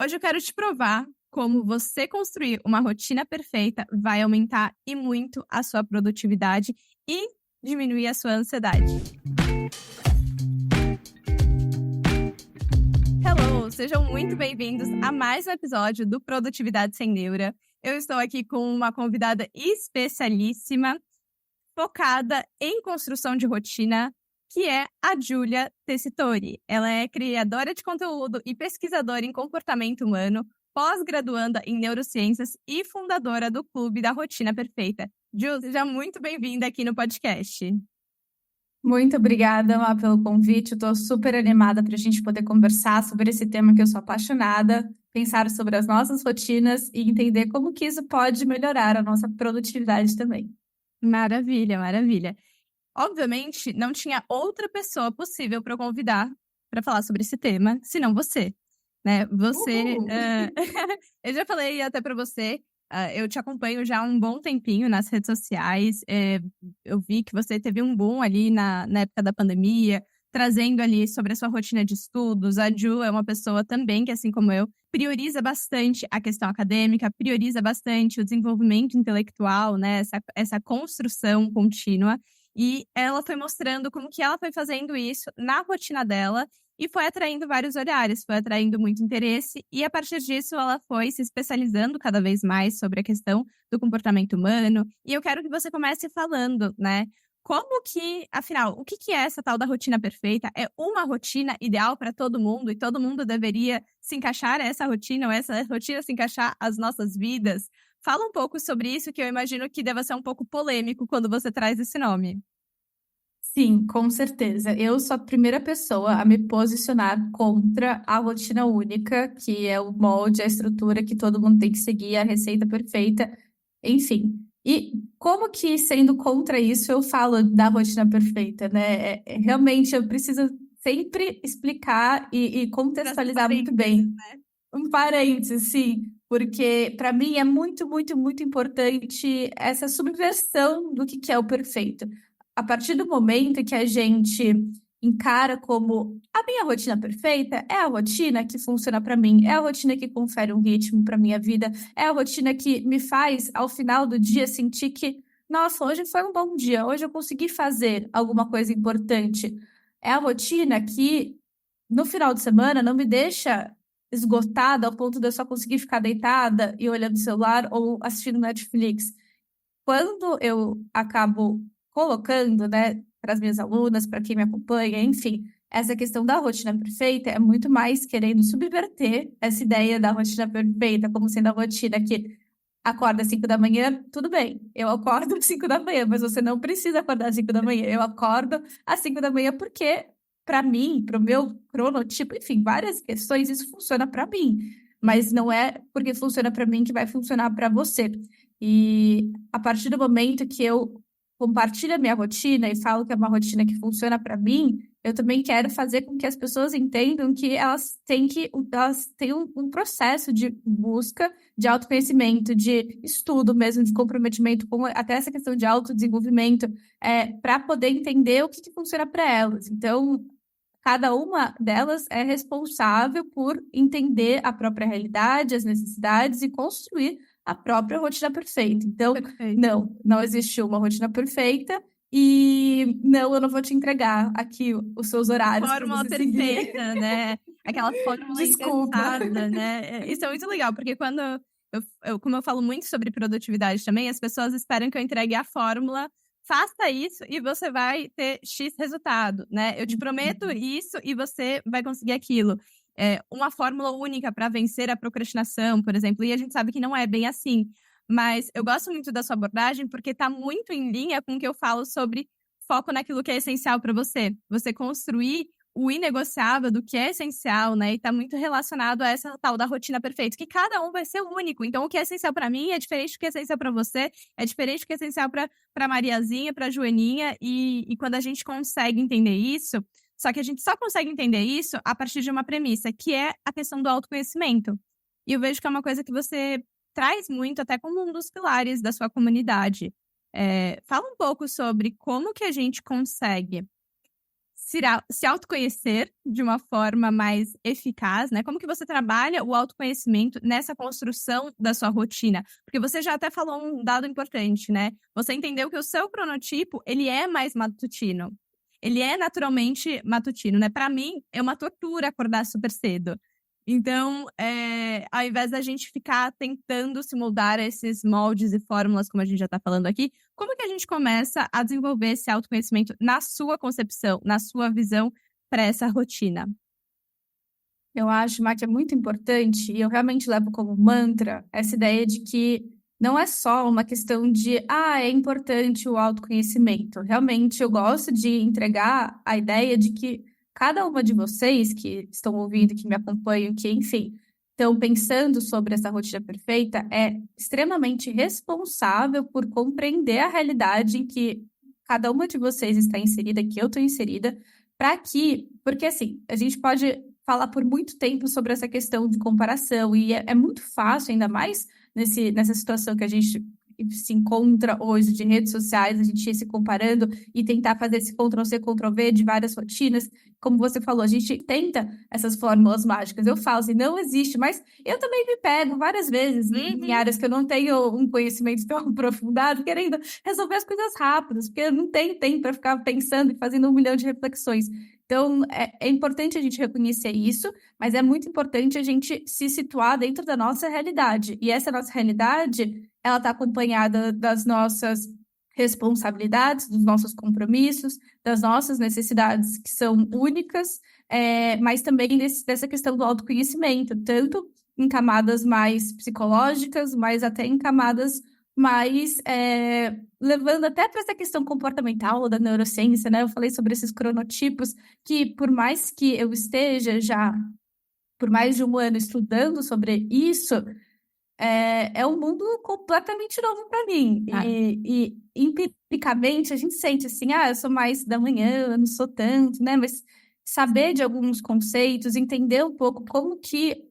Hoje eu quero te provar como você construir uma rotina perfeita vai aumentar e muito a sua produtividade e diminuir a sua ansiedade. Hello, sejam muito bem-vindos a mais um episódio do Produtividade Sem Neura. Eu estou aqui com uma convidada especialíssima, focada em construção de rotina, que é a Giulia Tessitori. Ela é criadora de conteúdo e pesquisadora em comportamento humano, pós-graduanda em neurociências e fundadora do Clube da Rotina Perfeita. Giulia, seja muito bem-vinda aqui no podcast. Muito obrigada, Má, pelo convite. Estou super animada para a gente poder conversar sobre esse tema que eu sou apaixonada, pensar sobre as nossas rotinas e entender como que isso pode melhorar a nossa produtividade também. Maravilha, maravilha. Obviamente, não tinha outra pessoa possível para eu convidar para falar sobre esse tema, senão você, né? Você, Uhul! eu já falei até para você, eu te acompanho já há um bom tempinho nas redes sociais, eu vi que você teve um boom ali na época da pandemia, trazendo ali sobre a sua rotina de estudos. A Ju é uma pessoa também que, assim como eu, prioriza bastante a questão acadêmica, prioriza bastante o desenvolvimento intelectual, né? Essa construção contínua. E ela foi mostrando como que ela foi fazendo isso na rotina dela e foi atraindo vários olhares, foi atraindo muito interesse, e a partir disso ela foi se especializando cada vez mais sobre a questão do comportamento humano. E eu quero que você comece falando, né? Como que, afinal, o que que é essa tal da rotina perfeita? É uma rotina ideal para todo mundo e todo mundo deveria se encaixar a essa rotina ou essa rotina se encaixar às nossas vidas? Fala um pouco sobre isso, que eu imagino que deva ser um pouco polêmico quando você traz esse nome. Sim, com certeza. Eu sou a primeira pessoa a me posicionar contra a rotina única, que é o molde, a estrutura que todo mundo tem que seguir, a receita perfeita, enfim. E como que, sendo contra isso, eu falo da rotina perfeita, né? Realmente, eu preciso sempre explicar e Trazer um contextualizar muito parênteses, bem. né? Um parênteses, sim, porque para mim é muito, muito, muito importante essa subversão do que é o perfeito. A partir do momento que a gente encara como a minha rotina perfeita, é a rotina que funciona para mim, é a rotina que confere um ritmo para minha vida, é a rotina que me faz, ao final do dia, sentir que, nossa, hoje foi um bom dia, hoje eu consegui fazer alguma coisa importante. É a rotina que, no final de semana, não me deixa esgotada ao ponto de eu só conseguir ficar deitada e olhando o celular ou assistindo Netflix. Quando eu acabo colocando, né, para as minhas alunas, para quem me acompanha, enfim, essa questão da rotina perfeita é muito mais querendo subverter essa ideia da rotina perfeita, como sendo a rotina que acorda às 5 da manhã, tudo bem, eu acordo às 5 da manhã, mas você não precisa acordar às 5 da manhã. Eu acordo às 5 da manhã porque, para mim, para o meu cronotipo, enfim, várias questões, isso funciona para mim, mas não é porque funciona para mim que vai funcionar para você. E a partir do momento que eu compartilho a minha rotina e falo que é uma rotina que funciona para mim, eu também quero fazer com que as pessoas entendam que elas têm um processo de busca, de autoconhecimento, de estudo mesmo, de comprometimento com até essa questão de autodesenvolvimento, para poder entender o que funciona para elas. Então, cada uma delas é responsável por entender a própria realidade, as necessidades e construir a própria rotina perfeita. Então, Perfeito. não existe uma rotina perfeita e não, eu não vou te entregar aqui os seus horários para Fórmula você seguir. perfeita, né? Aquela fórmula Desculpa. engessada, né? Isso é muito legal, porque quando como eu falo muito sobre produtividade também, as pessoas esperam que eu entregue a fórmula, faça isso e você vai ter X resultado, né? Eu te prometo isso e você vai conseguir aquilo. Uma fórmula única para vencer a procrastinação, por exemplo, e a gente sabe que não é bem assim. Mas eu gosto muito da sua abordagem porque está muito em linha com o que eu falo sobre foco naquilo que é essencial para você. Você construir o inegociável do que é essencial, né? E está muito relacionado a essa tal da rotina perfeita, que cada um vai ser único. Então, o que é essencial para mim é diferente do que é essencial para você, é diferente do que é essencial para Mariazinha, para Joaninha. E quando a gente consegue entender isso, só que a gente só consegue entender isso a partir de uma premissa, que é a questão do autoconhecimento. E eu vejo que é uma coisa que você traz muito, até como um dos pilares da sua comunidade. Fala um pouco sobre como que a gente consegue se autoconhecer de uma forma mais eficaz, né? Como que você trabalha o autoconhecimento nessa construção da sua rotina? Porque você já até falou um dado importante, né? Você entendeu que o seu cronotipo, ele é mais matutino. Ele é naturalmente matutino, né? Para mim, é uma tortura acordar super cedo. Então, ao invés da gente ficar tentando se moldar a esses moldes e fórmulas, como a gente já está falando aqui, como que a gente começa a desenvolver esse autoconhecimento na sua concepção, na sua visão para essa rotina? Eu acho, Má, que é muito importante, e eu realmente levo como mantra essa ideia de que não é só uma questão de, é importante o autoconhecimento. Realmente, eu gosto de entregar a ideia de que cada uma de vocês que estão ouvindo, que me acompanham, que, enfim, estão pensando sobre essa rotina perfeita, é extremamente responsável por compreender a realidade em que cada uma de vocês está inserida, que eu estou inserida, porque assim, a gente pode falar por muito tempo sobre essa questão de comparação, e é muito fácil, ainda mais nessa situação que a gente se encontra hoje de redes sociais, a gente ir se comparando e tentar fazer esse Ctrl+C, Ctrl+V de várias rotinas. Como você falou, a gente tenta essas fórmulas mágicas. Eu falo assim, não existe, mas eu também me pego várias vezes em áreas que eu não tenho um conhecimento tão aprofundado, querendo resolver as coisas rápidas, porque eu não tenho tempo para ficar pensando e fazendo 1 milhão de reflexões. Então, é importante a gente reconhecer isso, mas é muito importante a gente se situar dentro da nossa realidade. E essa nossa realidade, ela está acompanhada das nossas responsabilidades, dos nossos compromissos, das nossas necessidades que são únicas, mas também dessa questão do autoconhecimento, tanto em camadas mais psicológicas, mas até em camadas mais levando até para essa questão comportamental da neurociência, né? Eu falei sobre esses cronotipos, que por mais que eu esteja já por mais de 1 ano estudando sobre isso, é um mundo completamente novo para mim. E empiricamente a gente sente assim, eu sou mais da manhã, eu não sou tanto, né? Mas saber de alguns conceitos, entender um pouco como que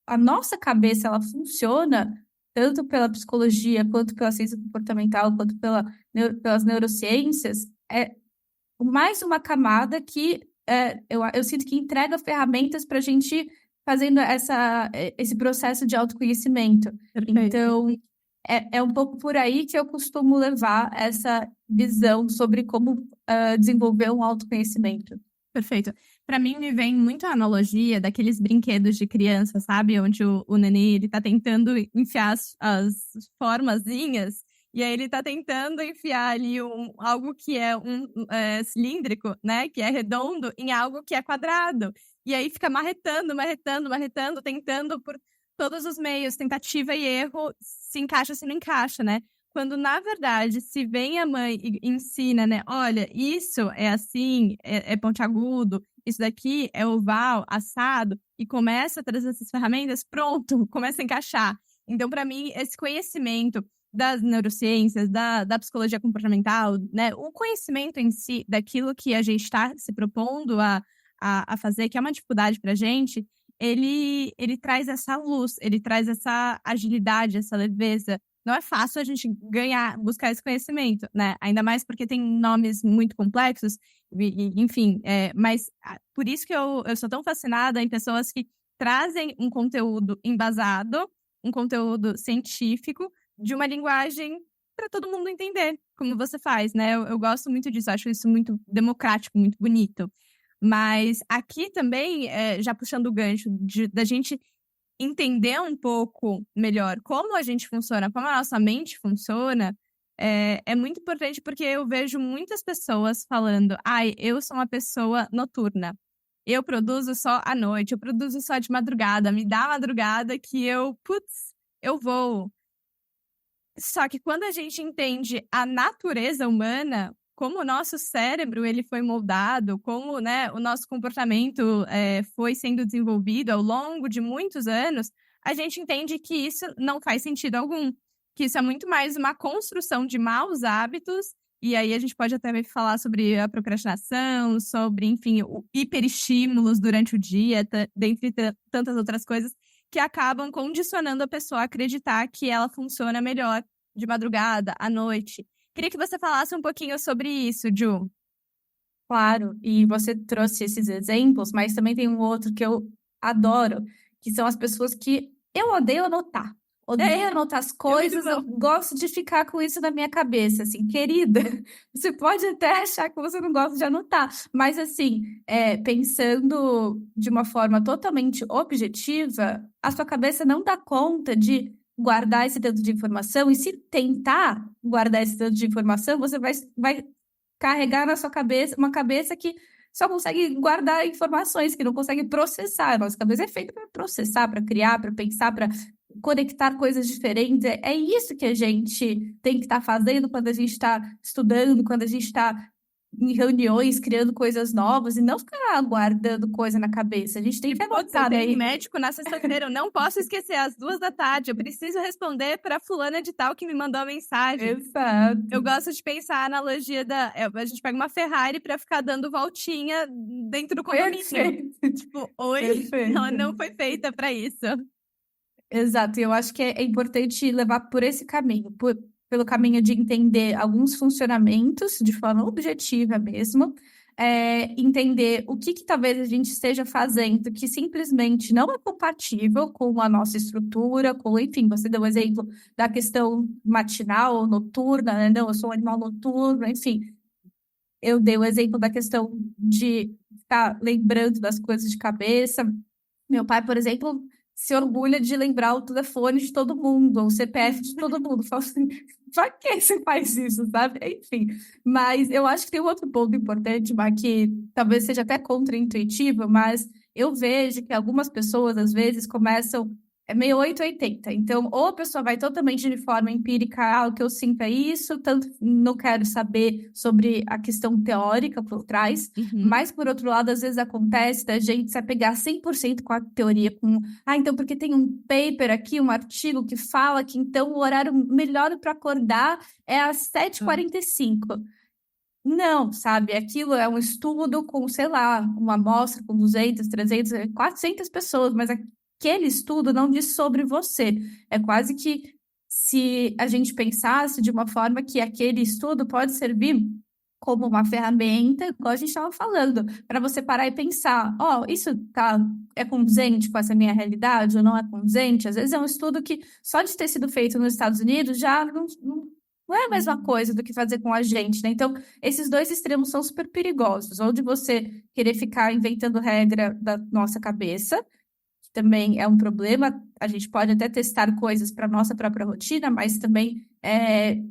a nossa cabeça ela funciona, tanto pela psicologia, quanto pela ciência comportamental, quanto pelas neurociências, é mais uma camada que eu sinto que entrega ferramentas para a gente fazendo esse processo de autoconhecimento. Perfeito. Então, é um pouco por aí que eu costumo levar essa visão sobre como desenvolver um autoconhecimento. Perfeito. Para mim, me vem muito a analogia daqueles brinquedos de criança, sabe? Onde o nenê, ele tá tentando enfiar as formazinhas, e aí ele tá tentando enfiar ali algo que é cilíndrico, né? Que é redondo, em algo que é quadrado. E aí fica marretando, tentando por todos os meios, tentativa e erro, se encaixa, se não encaixa, né? Quando, na verdade, se vem a mãe e ensina, né? Olha, isso é assim, é pontiagudo, isso daqui é oval, assado, e começa a trazer essas ferramentas, pronto, começa a encaixar. Então, para mim, esse conhecimento das neurociências, da psicologia comportamental, né? O conhecimento em si daquilo que a gente está se propondo a fazer, que é uma dificuldade para a gente, ele traz essa luz, ele traz essa agilidade, essa leveza. Não é fácil a gente buscar esse conhecimento, né? Ainda mais porque tem nomes muito complexos, enfim. Mas por isso que eu sou tão fascinada em pessoas que trazem um conteúdo embasado, um conteúdo científico, de uma linguagem para todo mundo entender, como você faz, né? Eu gosto muito disso, acho isso muito democrático, muito bonito. Mas aqui também, já puxando o gancho da gente entender um pouco melhor como a gente funciona, como a nossa mente funciona, é muito importante porque eu vejo muitas pessoas falando, eu sou uma pessoa noturna, eu produzo só à noite, eu produzo só de madrugada, me dá madrugada que eu vou. Só que quando a gente entende a natureza humana, como o nosso cérebro ele foi moldado, como, né, o nosso comportamento foi sendo desenvolvido ao longo de muitos anos, a gente entende que isso não faz sentido algum. Que isso é muito mais uma construção de maus hábitos, e aí a gente pode até falar sobre a procrastinação, sobre, enfim, hiperestímulos durante o dia, dentre tantas outras coisas, que acabam condicionando a pessoa a acreditar que ela funciona melhor de madrugada, à noite. Queria que você falasse um pouquinho sobre isso, Ju. Claro, e você trouxe esses exemplos, mas também tem um outro que eu adoro, que são as pessoas que eu odeio anotar. Odeio anotar as É muito coisas, eu bom. gosto de ficar com isso na minha cabeça, assim, querida, você pode até achar que você não gosta de anotar, mas assim, pensando de uma forma totalmente objetiva, a sua cabeça não dá conta de guardar esse tanto de informação, e se tentar guardar esse tanto de informação, você vai carregar na sua cabeça uma cabeça que só consegue guardar informações, que não consegue processar. A nossa cabeça é feita para processar, para criar, para pensar, para conectar coisas diferentes. É isso que a gente tem que estar fazendo quando a gente está estudando, quando a gente está em reuniões, criando coisas novas, e não ficar guardando coisa na cabeça. A gente tem que Putz, eu anotar, né? tenho um médico na sexta-feira, eu não posso esquecer às 2 da tarde. Eu preciso responder para fulana de tal que me mandou a mensagem. Eu Exato. gosto de pensar a analogia a gente pega uma Ferrari para ficar dando voltinha dentro do condomínio. Perfeito. Tipo, oi, ela Perfeito. não foi feita para isso. Exato, e eu acho que é importante levar por esse caminho, pelo caminho de entender alguns funcionamentos de forma objetiva mesmo, entender o que talvez a gente esteja fazendo que simplesmente não é compatível com a nossa estrutura, enfim, você deu o exemplo da questão matinal ou noturna, né? Não, eu sou um animal noturno, enfim. Eu dei o exemplo da questão de ficar lembrando das coisas de cabeça. Meu pai, por exemplo, se orgulha de lembrar o telefone de todo mundo, o CPF de todo mundo. Fala assim, pra que você faz isso, sabe? Enfim, mas eu acho que tem um outro ponto importante, Mar, que talvez seja até contraintuitivo, mas eu vejo que algumas pessoas, às vezes, começam. É meio 880. Então, ou a pessoa vai totalmente de forma empírica, o que eu sinto é isso, tanto não quero saber sobre a questão teórica por trás, Uhum. mas, por outro lado, às vezes acontece da gente se apegar 100% com a teoria, então, porque tem um paper aqui, um artigo que fala que, então, o horário melhor para acordar é às 7h45. Não, sabe? Aquilo é um estudo com, sei lá, uma amostra com 200, 300, 400 pessoas, mas aquele estudo não diz sobre você. É quase que se a gente pensasse de uma forma que aquele estudo pode servir como uma ferramenta, igual a gente estava falando, para você parar e pensar, isso é condizente com essa minha realidade ou não é condizente? Às vezes é um estudo que só de ter sido feito nos Estados Unidos já não é a mesma coisa do que fazer com a gente, né? Então, esses dois extremos são super perigosos, ou de você querer ficar inventando regra da nossa cabeça, que também é um problema. A gente pode até testar coisas para nossa própria rotina, mas também,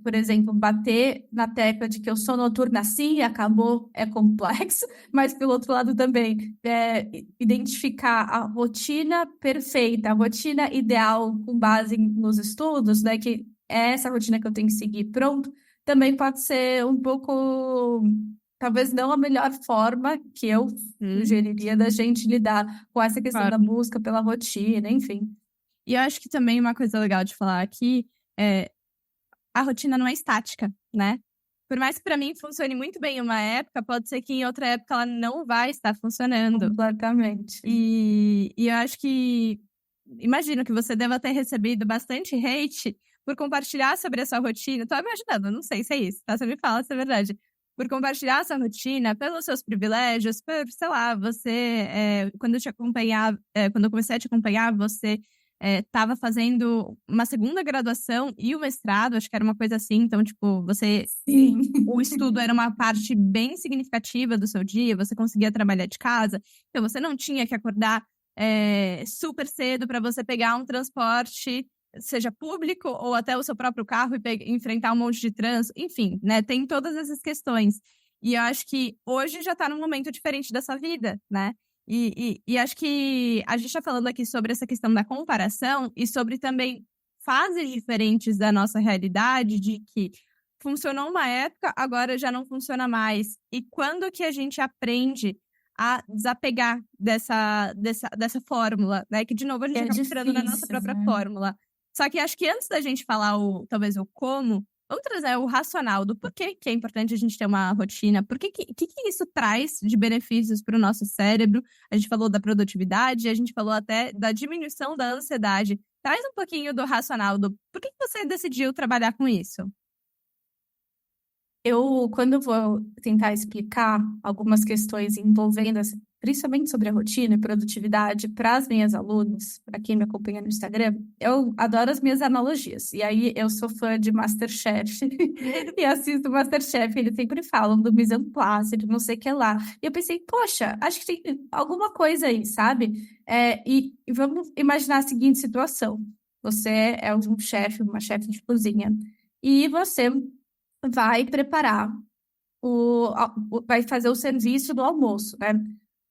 por exemplo, bater na tecla de que eu sou noturna sim e acabou é complexo, mas pelo outro lado também, identificar a rotina perfeita, a rotina ideal com base nos estudos, né, que é essa rotina que eu tenho que seguir, pronto, também pode ser um pouco, talvez não a melhor forma que eu sugeriria da gente lidar com essa questão da Claro. busca pela rotina, enfim. E eu acho que também uma coisa legal de falar aqui é a rotina não é estática, né? Por mais que para mim funcione muito bem em uma época, pode ser que em outra época ela não vai estar funcionando. Completamente. E eu acho que imagino que você deva ter recebido bastante hate por compartilhar sobre a sua rotina. Tô imaginando, não sei se é isso, tá? Você me fala se é verdade. Por compartilhar a sua rotina, pelos seus privilégios, por, sei lá, quando quando eu comecei a te acompanhar, você estava fazendo uma segunda graduação e o mestrado, acho que era uma coisa assim. Então, tipo, Sim. o estudo era uma parte bem significativa do seu dia, você conseguia trabalhar de casa, então você não tinha que acordar super cedo para você pegar um transporte, seja público ou até o seu próprio carro e enfrentar um monte de trânsito, enfim, né? Tem todas essas questões. E eu acho que hoje já está num momento diferente da sua vida, né? E acho que a gente está falando aqui sobre essa questão da comparação e sobre também fases diferentes da nossa realidade, de que funcionou uma época, agora já não funciona mais. E quando que a gente aprende a desapegar dessa fórmula, né? Que, de novo, a gente É acaba entrando na nossa difícil, própria né? fórmula. Só que acho que antes da gente falar talvez o como, vamos trazer o racional do porquê que é importante a gente ter uma rotina, que isso traz de benefícios para o nosso cérebro. A gente falou da produtividade, a gente falou até da diminuição da ansiedade. Traz um pouquinho do racional, do por que você decidiu trabalhar com isso? Quando eu vou tentar explicar algumas questões envolvendo, principalmente sobre a rotina e produtividade para as minhas alunas, para quem me acompanha no Instagram, eu adoro as minhas analogias. E aí eu sou fã de MasterChef e assisto MasterChef, eles sempre falam do mise en place, de não sei o que lá. E eu pensei, poxa, acho que tem alguma coisa aí, sabe? E vamos imaginar a seguinte situação. Você é um chefe, uma chefe de cozinha, e você vai preparar vai fazer o serviço do almoço, né?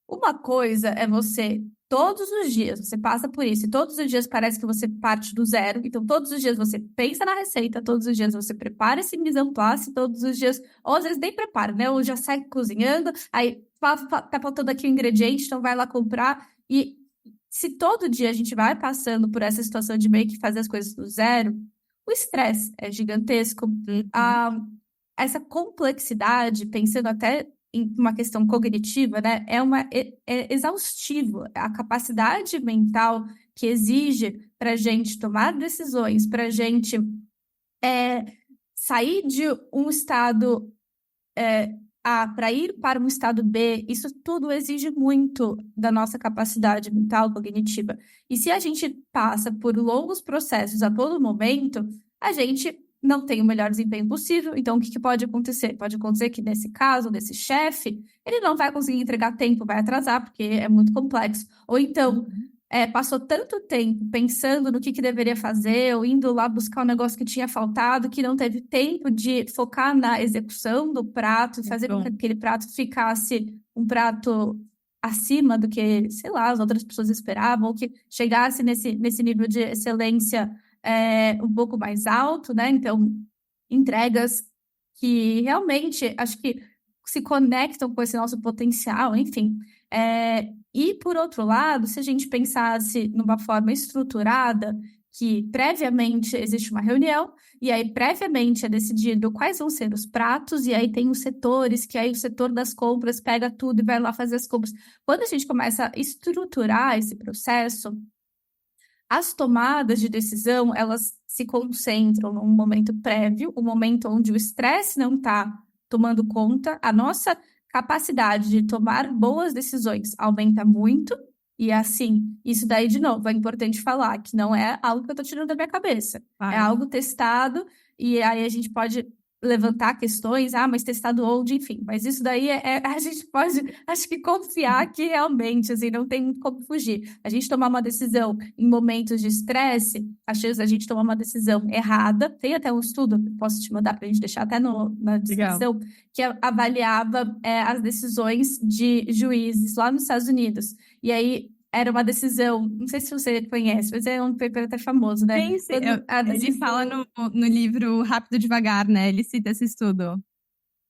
Uma coisa é você, todos os dias, você passa por isso, e todos os dias parece que você parte do zero, então todos os dias você pensa na receita, todos os dias você prepara esse mise en place, todos os dias, ou às vezes nem prepara, né? Ou já sai cozinhando, aí tá faltando aqui o ingrediente, então vai lá comprar, e se todo dia a gente vai passando por essa situação de meio que fazer as coisas do zero, o estresse é gigantesco. Essa complexidade, pensando até em uma questão cognitiva, né, é exaustivo. A capacidade mental que exige para a gente tomar decisões, para a gente sair de um estado A para ir para um estado B, isso tudo exige muito da nossa capacidade mental cognitiva. E se a gente passa por longos processos a todo momento, a gente não tem o melhor desempenho possível. Então, o que pode acontecer? Pode acontecer que, nesse caso, desse chefe, ele não vai conseguir entregar tempo, vai atrasar, porque é muito complexo. Ou então, passou tanto tempo pensando no que deveria fazer, ou indo lá buscar um negócio que tinha faltado, que não teve tempo de focar na execução do prato, fazer com que aquele prato ficasse um prato acima do que, sei lá, as outras pessoas esperavam, ou que chegasse nesse nível de excelência um pouco mais alto, né? Então, entregas que realmente acho que se conectam com esse nosso potencial, enfim. E, por outro lado, se a gente pensasse numa forma estruturada, que previamente existe uma reunião, e aí previamente é decidido quais vão ser os pratos, e aí tem os setores, que aí o setor das compras pega tudo e vai lá fazer as compras. Quando a gente começa a estruturar esse processo, as tomadas de decisão, elas se concentram num momento prévio, o momento onde o estresse não está tomando conta, a nossa capacidade de tomar boas decisões aumenta muito, e assim, isso daí, de novo, é importante falar que não é algo que eu estou tirando da minha cabeça, é algo testado, e aí a gente pode levantar questões, mas testado onde, enfim, mas isso daí a gente pode, acho que confiar que realmente, assim, não tem muito como fugir. A gente tomar uma decisão em momentos de estresse, a chance da gente tomar uma decisão errada, tem até um estudo, posso te mandar para a gente deixar até na descrição, que avaliava as decisões de juízes lá nos Estados Unidos, e aí era uma decisão, não sei se você conhece, mas é um paper até famoso, né? Sim. Ele fala no livro Rápido e Devagar, né? Ele cita esse estudo.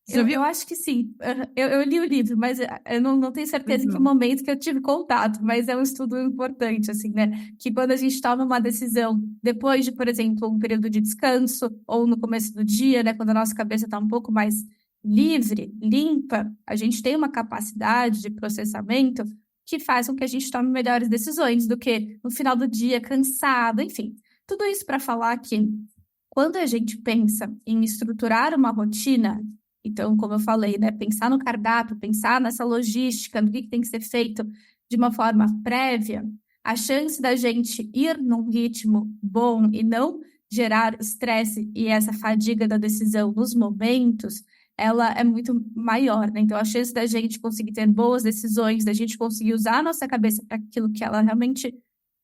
Eu acho que sim. Eu li o livro, mas eu não tenho certeza em que momento que eu tive contato, mas é um estudo importante, assim, né? Que quando a gente toma uma decisão depois de, por exemplo, um período de descanso, ou no começo do dia, né? Quando a nossa cabeça está um pouco mais livre, limpa, a gente tem uma capacidade de processamento que faz com que a gente tome melhores decisões do que no final do dia, cansado, enfim. Tudo isso para falar que quando a gente pensa em estruturar uma rotina, então, como eu falei, né, pensar no cardápio, pensar nessa logística, no que tem que ser feito de uma forma prévia, a chance da gente ir num ritmo bom e não gerar estresse e essa fadiga da decisão nos momentos, ela é muito maior, né? Então, a chance da gente conseguir ter boas decisões, da gente conseguir usar a nossa cabeça para aquilo que ela realmente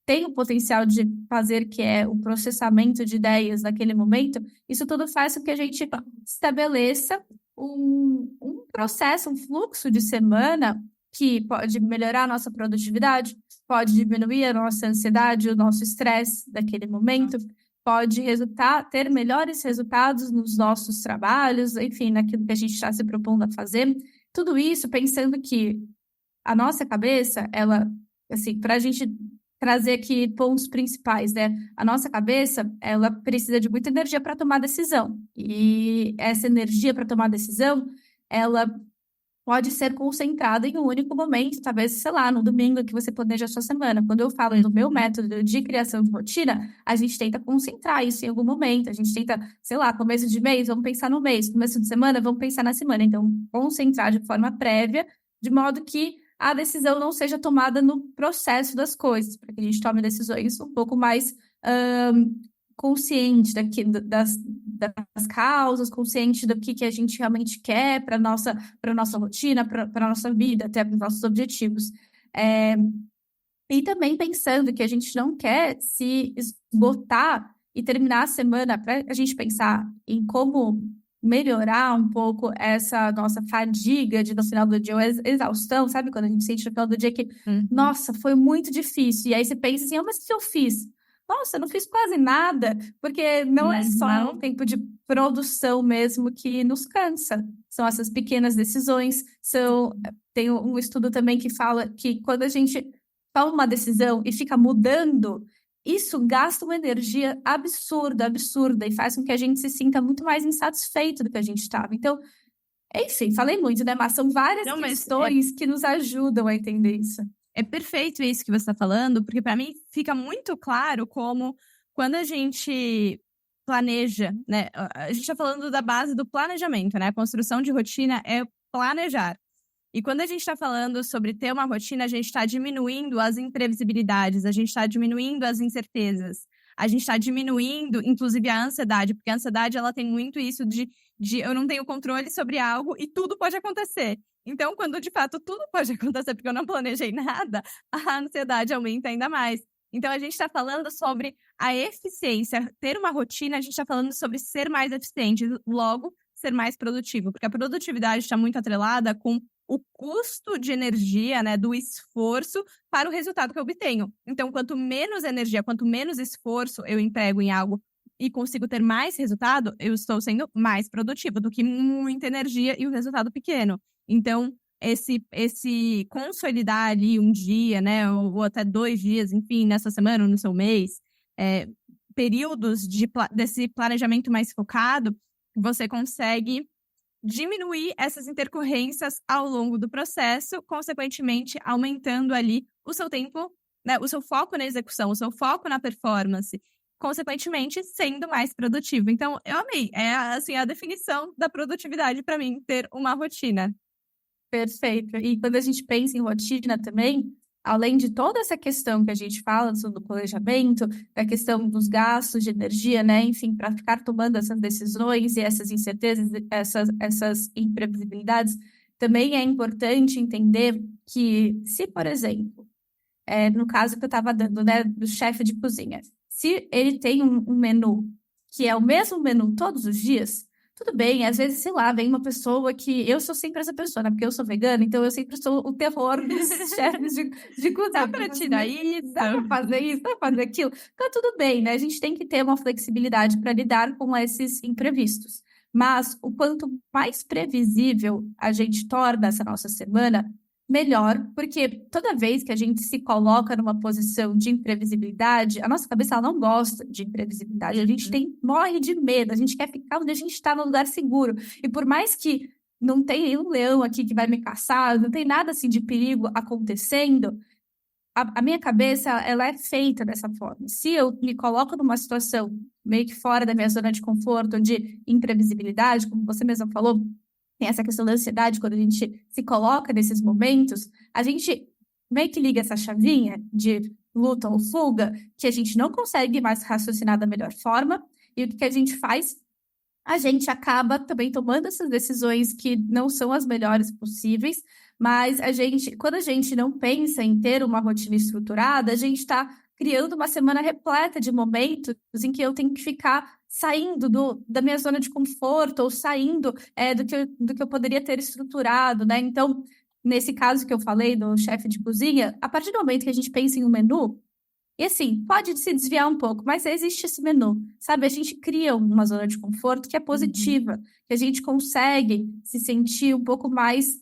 tem o potencial de fazer, que é o processamento de ideias naquele momento, isso tudo faz com que a gente estabeleça um processo, um fluxo de semana que pode melhorar a nossa produtividade, pode diminuir a nossa ansiedade, o nosso estresse daquele momento, pode ter melhores resultados nos nossos trabalhos, enfim, naquilo que a gente está se propondo a fazer. Tudo isso pensando que a nossa cabeça, ela, assim, para a gente trazer aqui pontos principais, né? A nossa cabeça, ela precisa de muita energia para tomar decisão. E essa energia para tomar decisão, ela pode ser concentrada em um único momento, talvez, sei lá, no domingo que você planeja a sua semana. Quando eu falo do meu método de criação de rotina, a gente tenta concentrar isso em algum momento. A gente tenta, sei lá, começo de mês, vamos pensar no mês. Começo de semana, vamos pensar na semana. Então, concentrar de forma prévia, de modo que a decisão não seja tomada no processo das coisas, para que a gente tome decisões um pouco mais consciente das causas, consciente do que a gente realmente quer para a nossa rotina, para a nossa vida, até para os nossos objetivos. E também pensando que a gente não quer se esgotar e terminar a semana para a gente pensar em como melhorar um pouco essa nossa fadiga no final do dia, ou exaustão, sabe? Quando a gente sente no final do dia que, nossa, foi muito difícil. E aí você pensa assim, mas o que eu fiz? Nossa, eu não fiz quase nada, porque não é só um tempo de produção mesmo que nos cansa. São essas pequenas decisões. Tem um estudo também que fala que quando a gente toma uma decisão e fica mudando, isso gasta uma energia absurda, e faz com que a gente se sinta muito mais insatisfeito do que a gente estava. Então, enfim, falei muito, né, mas são várias questões que nos ajudam a entender isso. É perfeito isso que você está falando, porque para mim fica muito claro como quando a gente planeja, né? A gente está falando da base do planejamento, né? A construção de rotina é planejar. E quando a gente está falando sobre ter uma rotina, a gente está diminuindo as imprevisibilidades, a gente está diminuindo as incertezas, a gente está diminuindo, inclusive, a ansiedade, porque a ansiedade ela tem muito isso de eu não tenho controle sobre algo e tudo pode acontecer. Então, quando de fato tudo pode acontecer porque eu não planejei nada, a ansiedade aumenta ainda mais. Então, a gente está falando sobre a eficiência, ter uma rotina, a gente está falando sobre ser mais eficiente, logo, ser mais produtivo, porque a produtividade está muito atrelada com o custo de energia, né, do esforço para o resultado que eu obtenho. Então, quanto menos energia, quanto menos esforço eu emprego em algo e consigo ter mais resultado, eu estou sendo mais produtivo do que muita energia e o resultado pequeno. Então, esse consolidar ali um dia, né, ou até 2 dias, enfim, nessa semana ou no seu mês, períodos desse planejamento mais focado, você consegue diminuir essas intercorrências ao longo do processo, consequentemente aumentando ali o seu tempo, né, o seu foco na execução, o seu foco na performance, consequentemente sendo mais produtivo. Então, eu amei. É assim, a definição da produtividade para mim, ter uma rotina. Perfeito. E quando a gente pensa em rotina também, além de toda essa questão que a gente fala sobre o planejamento, da questão dos gastos de energia, né? Enfim, para ficar tomando essas decisões e essas incertezas, essas imprevisibilidades, também é importante entender que, se, por exemplo, no caso que eu estava dando, né, do chefe de cozinha, se ele tem um menu que é o mesmo menu todos os dias, tudo bem, às vezes, sei lá, vem uma pessoa que... Eu sou sempre essa pessoa, né? Porque eu sou vegana, então eu sempre sou o terror dos chefes de cozinha. Dá para tirar isso? Dá para fazer isso? Dá para fazer aquilo? Então, tudo bem, né? A gente tem que ter uma flexibilidade para lidar com esses imprevistos. Mas o quanto mais previsível a gente torna essa nossa semana, melhor, porque toda vez que a gente se coloca numa posição de imprevisibilidade, a nossa cabeça ela não gosta de imprevisibilidade, a gente morre de medo, a gente quer ficar onde a gente está, no lugar seguro. E por mais que não tenha nenhum leão aqui que vai me caçar, não tem nada assim de perigo acontecendo, a minha cabeça ela é feita dessa forma. Se eu me coloco numa situação meio que fora da minha zona de conforto, de imprevisibilidade, como você mesma falou, tem essa questão da ansiedade, quando a gente se coloca nesses momentos, a gente meio que liga essa chavinha de luta ou fuga, que a gente não consegue mais raciocinar da melhor forma, e o que a gente faz? A gente acaba também tomando essas decisões que não são as melhores possíveis, mas quando a gente não pensa em ter uma rotina estruturada, a gente está criando uma semana repleta de momentos em que eu tenho que ficar saindo da minha zona de conforto ou saindo do que eu poderia ter estruturado, né? Então, nesse caso que eu falei do chefe de cozinha, a partir do momento que a gente pensa em um menu, e assim, pode se desviar um pouco, mas existe esse menu, sabe? A gente cria uma zona de conforto que é positiva, que a gente consegue se sentir um pouco mais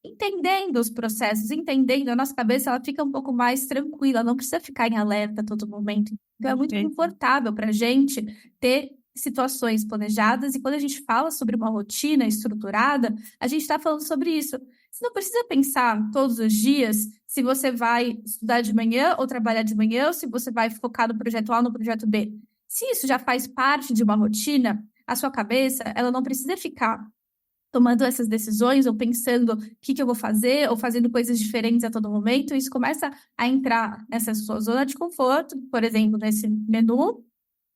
entendendo os processos, entendendo, a nossa cabeça ela fica um pouco mais tranquila, não precisa ficar em alerta a todo momento. Então é muito confortável para a gente ter situações planejadas, e quando a gente fala sobre uma rotina estruturada, a gente está falando sobre isso. Você não precisa pensar todos os dias se você vai estudar de manhã ou trabalhar de manhã, ou se você vai focar no projeto A ou no projeto B. Se isso já faz parte de uma rotina, a sua cabeça, ela não precisa ficar tomando essas decisões ou pensando o que eu vou fazer ou fazendo coisas diferentes a todo momento. Isso começa a entrar nessa sua zona de conforto, por exemplo, nesse menu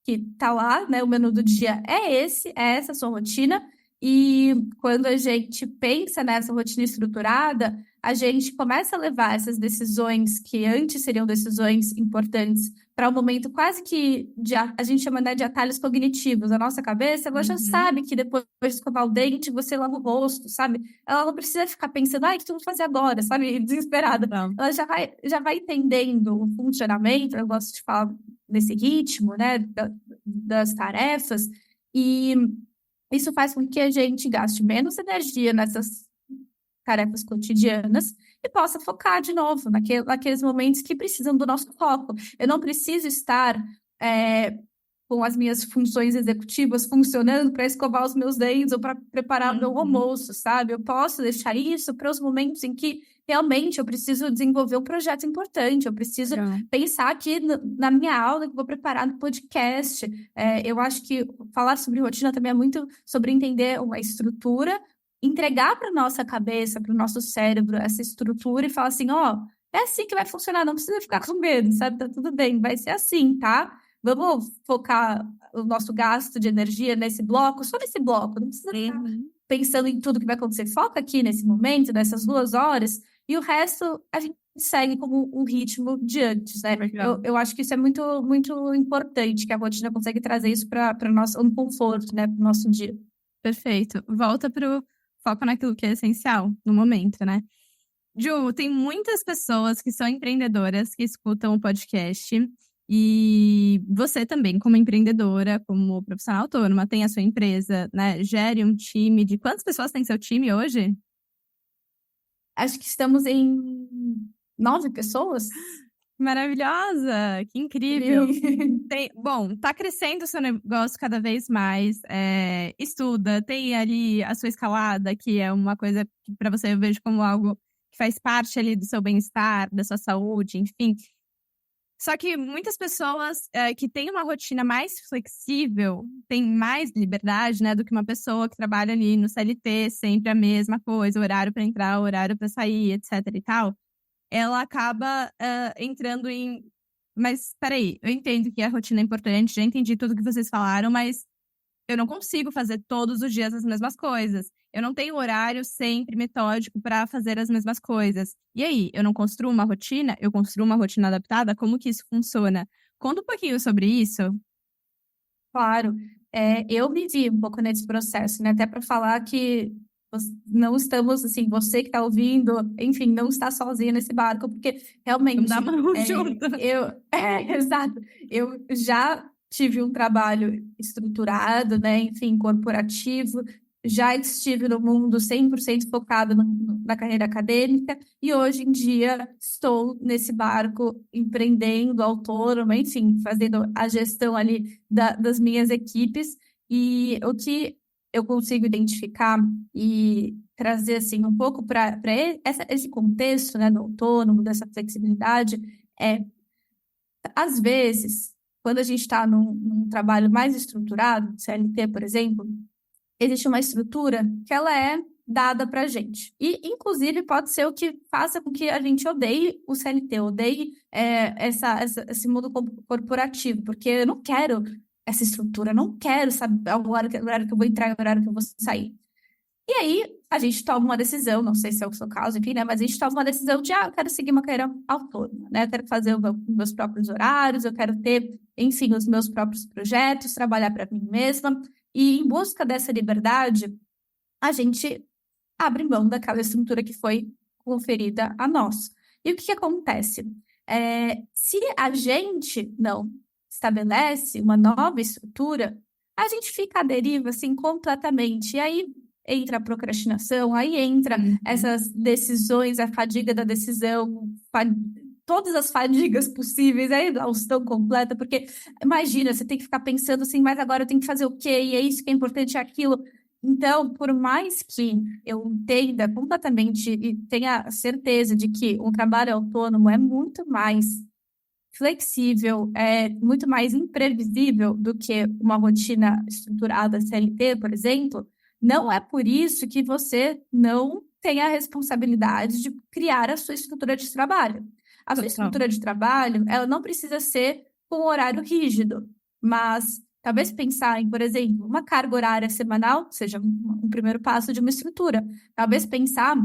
que tá lá, né? O menu do dia é essa a sua rotina. E quando a gente pensa nessa rotina estruturada, a gente começa a levar essas decisões que antes seriam decisões importantes para um momento quase que a gente chama, né, de atalhos cognitivos. A nossa cabeça, ela já sabe que depois de escovar o dente, você lava o rosto, sabe? Ela não precisa ficar pensando, o que eu vou fazer agora, sabe? Desesperada. Não. Ela já vai entendendo o funcionamento, eu gosto de falar nesse ritmo, né, das tarefas, e isso faz com que a gente gaste menos energia nessas tarefas cotidianas e possa focar de novo naqueles momentos que precisam do nosso foco. Eu não preciso estar com as minhas funções executivas funcionando para escovar os meus dentes ou para preparar o meu almoço, sabe? Eu posso deixar isso para os momentos em que realmente eu preciso desenvolver um projeto importante, eu preciso pensar aqui na minha aula que eu vou preparar no podcast. Eu acho que falar sobre rotina também é muito sobre entender uma estrutura, entregar para nossa cabeça, para o nosso cérebro, essa estrutura e falar assim, é assim que vai funcionar, não precisa ficar com medo, sabe? Tá tudo bem, vai ser assim, tá? Vamos focar o nosso gasto de energia nesse bloco, só nesse bloco, não precisa ficar pensando em tudo que vai acontecer. Foca aqui nesse momento, nessas 2 horas, e o resto a gente segue como um ritmo de antes, né? Eu acho que isso é muito, muito importante, que a rotina consegue trazer isso para um conforto, né, para o nosso dia. Perfeito. Volta para o foco naquilo que é essencial no momento, né? Ju, tem muitas pessoas que são empreendedoras que escutam o podcast. E você também, como empreendedora, como profissional autônoma, tem a sua empresa, né? Gere um time de... Quantas pessoas tem seu time hoje? Acho que estamos em 9 pessoas. Maravilhosa! Que incrível! Bom, tá crescendo o seu negócio cada vez mais. Estuda, tem ali a sua escalada, que é uma coisa que para você eu vejo como algo que faz parte ali do seu bem-estar, da sua saúde, enfim. Só que muitas pessoas que têm uma rotina mais flexível têm mais liberdade, né, do que uma pessoa que trabalha ali no CLT, sempre a mesma coisa, horário para entrar, horário para sair, etc e tal. Ela acaba entrando em... Mas, peraí, eu entendo que a rotina é importante, já entendi tudo que vocês falaram, mas eu não consigo fazer todos os dias as mesmas coisas. Eu não tenho horário sempre metódico para fazer as mesmas coisas. E aí, eu não construo uma rotina? Eu construo uma rotina adaptada? Como que isso funciona? Conta um pouquinho sobre isso. Claro. Eu vivi um pouco nesse processo, né? Até para falar que não estamos, assim, você que está ouvindo, enfim, não está sozinha nesse barco, porque realmente... Vamos dar uma mão junto. Exato. Eu já tive um trabalho estruturado, né? Enfim, corporativo. Já estive no mundo 100% focado na carreira acadêmica e hoje em dia estou nesse barco empreendendo, autônoma, enfim, fazendo a gestão ali das minhas equipes. E o que eu consigo identificar e trazer assim um pouco para esse contexto, né, do autônomo, dessa flexibilidade, às vezes, quando a gente está num trabalho mais estruturado, CLT, por exemplo, existe uma estrutura que ela é dada para a gente. E, inclusive, pode ser o que faça com que a gente odeie o CLT, odeie esse mundo corporativo, porque eu não quero essa estrutura, eu não quero saber o horário que eu vou entrar e o horário que eu vou sair. E aí, a gente toma uma decisão, não sei se é o seu caso, enfim, né? Mas a gente toma uma decisão de, eu quero seguir uma carreira autônoma, né? Eu quero fazer os meus próprios horários, eu quero ter, enfim, os meus próprios projetos, trabalhar para mim mesma. E em busca dessa liberdade, a gente abre mão daquela estrutura que foi conferida a nós. E o que acontece? Se a gente não estabelece uma nova estrutura, a gente fica à deriva, assim, completamente. E aí entra a procrastinação, aí entra essas decisões, a fadiga da decisão, todas as fadigas possíveis, é exaustão completa, porque imagina, você tem que ficar pensando assim, mas agora eu tenho que fazer o quê? E é isso que é importante, é aquilo. Então, por mais que eu entenda completamente e tenha certeza de que um trabalho autônomo é muito mais flexível, é muito mais imprevisível do que uma rotina estruturada CLT, por exemplo, não é por isso que você não tem a responsabilidade de criar a sua estrutura de trabalho. A sua Total. estrutura de trabalho, ela não precisa ser com um horário rígido, mas talvez pensar em, por exemplo, uma carga horária semanal seja um primeiro passo de uma estrutura. Talvez pensar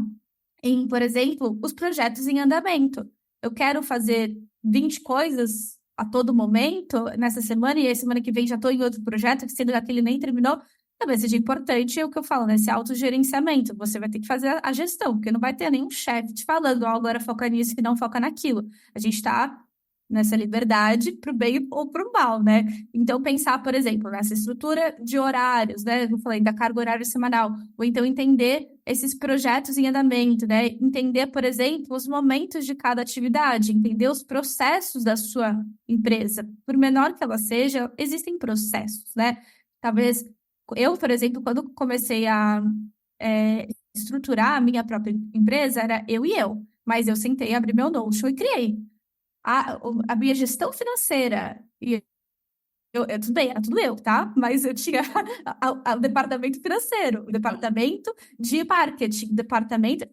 em, por exemplo, os projetos em andamento. Eu quero fazer 20 coisas a todo momento nessa semana, e a semana que vem já estou em outro projeto, que sendo que ele nem terminou, talvez seja importante o que eu falo, né? Esse autogerenciamento. Você vai ter que fazer a gestão, porque não vai ter nenhum chefe te falando, ó, agora foca nisso e não foca naquilo. A gente está nessa liberdade para o bem ou para o mal, né? Então, pensar, por exemplo, nessa estrutura de horários, né? Eu falei da carga horária semanal, ou então entender esses projetos em andamento, né? Entender, por exemplo, os momentos de cada atividade, entender os processos da sua empresa. Por menor que ela seja, existem processos, né? Talvez eu, por exemplo, quando comecei a estruturar a minha própria empresa, era eu e eu. Mas eu sentei, abri meu Notion e criei a minha gestão financeira. E tudo bem, era tudo eu, tá? Mas eu tinha o departamento financeiro, o departamento de marketing, o departamento.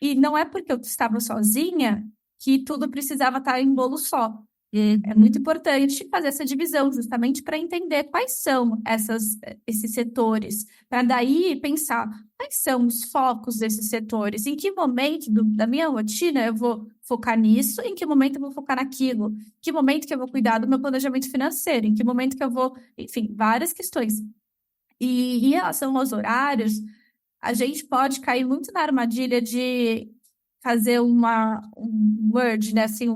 E não é porque eu estava sozinha que tudo precisava estar em bolo só. É muito importante fazer essa divisão, justamente para entender quais são esses setores, para daí pensar quais são os focos desses setores, em que momento da minha rotina eu vou focar nisso, em que momento eu vou focar naquilo, em que momento que eu vou cuidar do meu planejamento financeiro, em que momento que eu vou, enfim, várias questões. E em relação aos horários, a gente pode cair muito na armadilha de fazer um merge, né? Assim,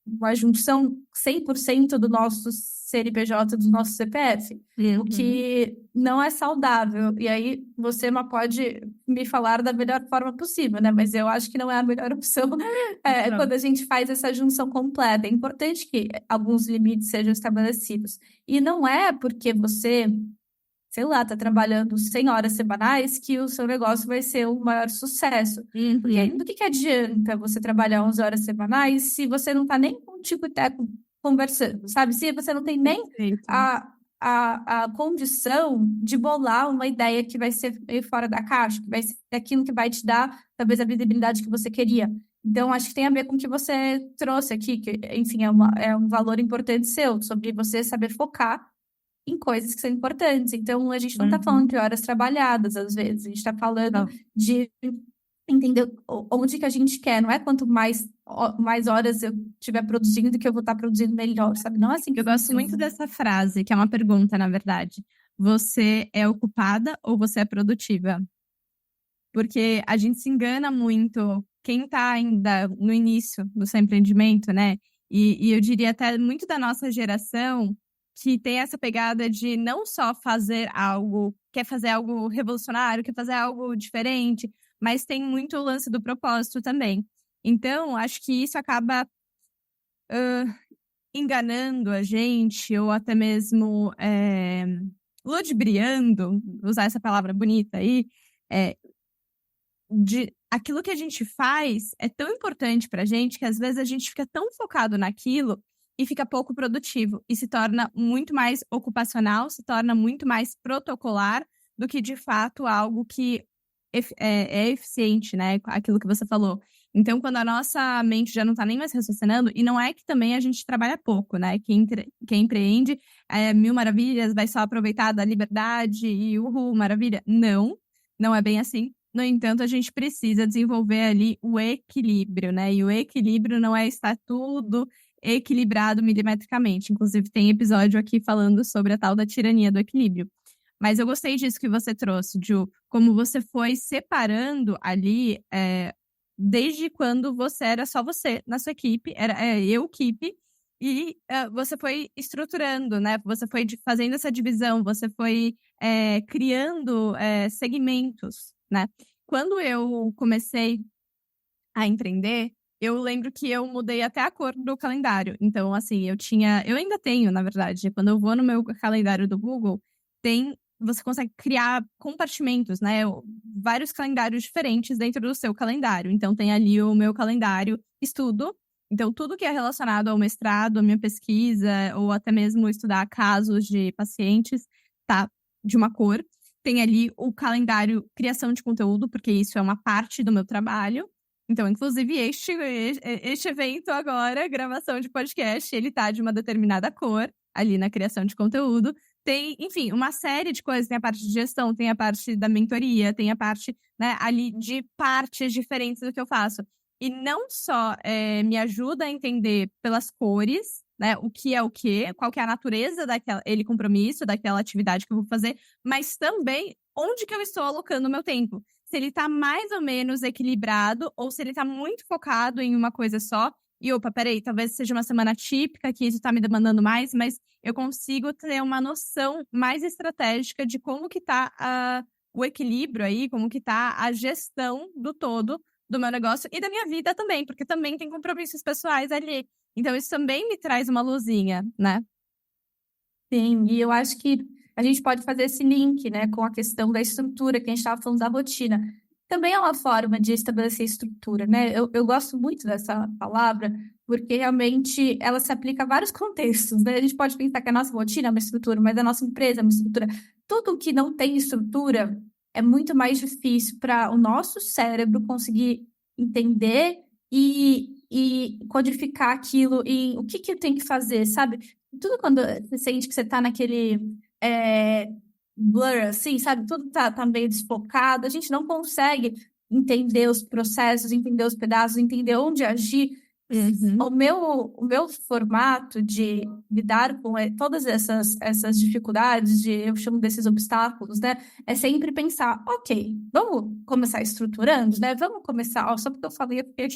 uma junção 100% do nosso CNPJ, do nosso CPF, o que não é saudável. E aí você não pode me falar da melhor forma possível, né? Mas eu acho que não é a melhor opção quando a gente faz essa junção completa. É importante que alguns limites sejam estabelecidos. E não é porque você, sei lá, tá trabalhando 100 horas semanais que o seu negócio vai ser um maior sucesso. Porque aí, do que adianta você trabalhar 11 horas semanais se você não tá nem com o tico e teco conversando, sabe? Se você não tem nem a condição de bolar uma ideia que vai ser meio fora da caixa, que vai ser aquilo que vai te dar, talvez, a visibilidade que você queria. Então, acho que tem a ver com o que você trouxe aqui, que, enfim, é um valor importante seu, sobre você saber focar em coisas que são importantes. Então, a gente não está falando de horas trabalhadas, às vezes. A gente está falando de entender onde que a gente quer. Não é quanto mais horas eu estiver produzindo que eu vou estar produzindo melhor, sabe? Não é assim que Eu gosto muito dessa frase, que é uma pergunta, na verdade. Você é ocupada ou você é produtiva? Porque a gente se engana muito, quem está ainda no início do seu empreendimento, né? E eu diria até muito da nossa geração que tem essa pegada de não só fazer algo, quer fazer algo revolucionário, quer fazer algo diferente, mas tem muito o lance do propósito também. Então, acho que isso acaba enganando a gente, ou até mesmo ludibriando, usar essa palavra bonita aí, de aquilo que a gente faz é tão importante pra gente que às vezes a gente fica tão focado naquilo e fica pouco produtivo e se torna muito mais ocupacional, se torna muito mais protocolar do que de fato algo que é eficiente, né? Aquilo que você falou. Então, quando a nossa mente já não tá nem mais raciocinando, e não é que também a gente trabalha pouco, né? Quem empreende, mil maravilhas, vai só aproveitar da liberdade e uhul, maravilha. Não, não é bem assim. No entanto, a gente precisa desenvolver ali o equilíbrio, né? E o equilíbrio não é estar tudo equilibrado milimetricamente. Inclusive, tem episódio aqui falando sobre a tal da tirania do equilíbrio. Mas eu gostei disso que você trouxe, Ju, como você foi separando ali, desde quando você era só você na sua equipe, era eu, equipe, e você foi estruturando, né? Você foi fazendo essa divisão, você foi criando segmentos, né? Quando eu comecei a empreender, eu lembro que eu mudei até a cor do calendário. Então, assim, eu ainda tenho, na verdade, quando eu vou no meu calendário do Google, você consegue criar compartimentos, né? Vários calendários diferentes dentro do seu calendário. Então, tem ali o meu calendário estudo. Então, tudo que é relacionado ao mestrado, à minha pesquisa, ou até mesmo estudar casos de pacientes, tá de uma cor. Tem ali o calendário criação de conteúdo, porque isso é uma parte do meu trabalho. Então, inclusive, este evento agora, gravação de podcast, ele tá de uma determinada cor, ali na criação de conteúdo. Tem, enfim, uma série de coisas. Tem a parte de gestão, tem a parte da mentoria, tem a parte, né, ali de partes diferentes do que eu faço. E não só me ajuda a entender pelas cores, né, o que é o quê, qual que é a natureza daquele compromisso, daquela atividade que eu vou fazer, mas também onde que eu estou alocando o meu tempo. Se ele tá mais ou menos equilibrado ou se ele tá muito focado em uma coisa só. E, opa, peraí, talvez seja uma semana típica, que isso tá me demandando mais, mas eu consigo ter uma noção mais estratégica de como que tá o equilíbrio aí, como que tá a gestão do todo do meu negócio e da minha vida também, porque também tem compromissos pessoais ali. Então, isso também me traz uma luzinha, né? Sim, e eu acho que a gente pode fazer esse link, né, com a questão da estrutura, que a gente estava falando da rotina. Também é uma forma de estabelecer estrutura, né? Eu gosto muito dessa palavra, porque realmente ela se aplica a vários contextos, né? A gente pode pensar que a nossa rotina é uma estrutura, mas a nossa empresa é uma estrutura. Tudo que não tem estrutura é muito mais difícil para o nosso cérebro conseguir entender e codificar aquilo em o que que eu tenho que fazer, sabe? Tudo quando você sente que você tá naquele blur, assim, sabe? Tudo tá meio desfocado, a gente não consegue entender os processos, entender os pedaços, entender onde agir. Uhum. O meu formato de lidar com todas essas dificuldades, eu chamo desses obstáculos, né? É sempre pensar, ok, vamos começar estruturando, né? Vamos começar, ó, só porque eu falei, eu fiquei...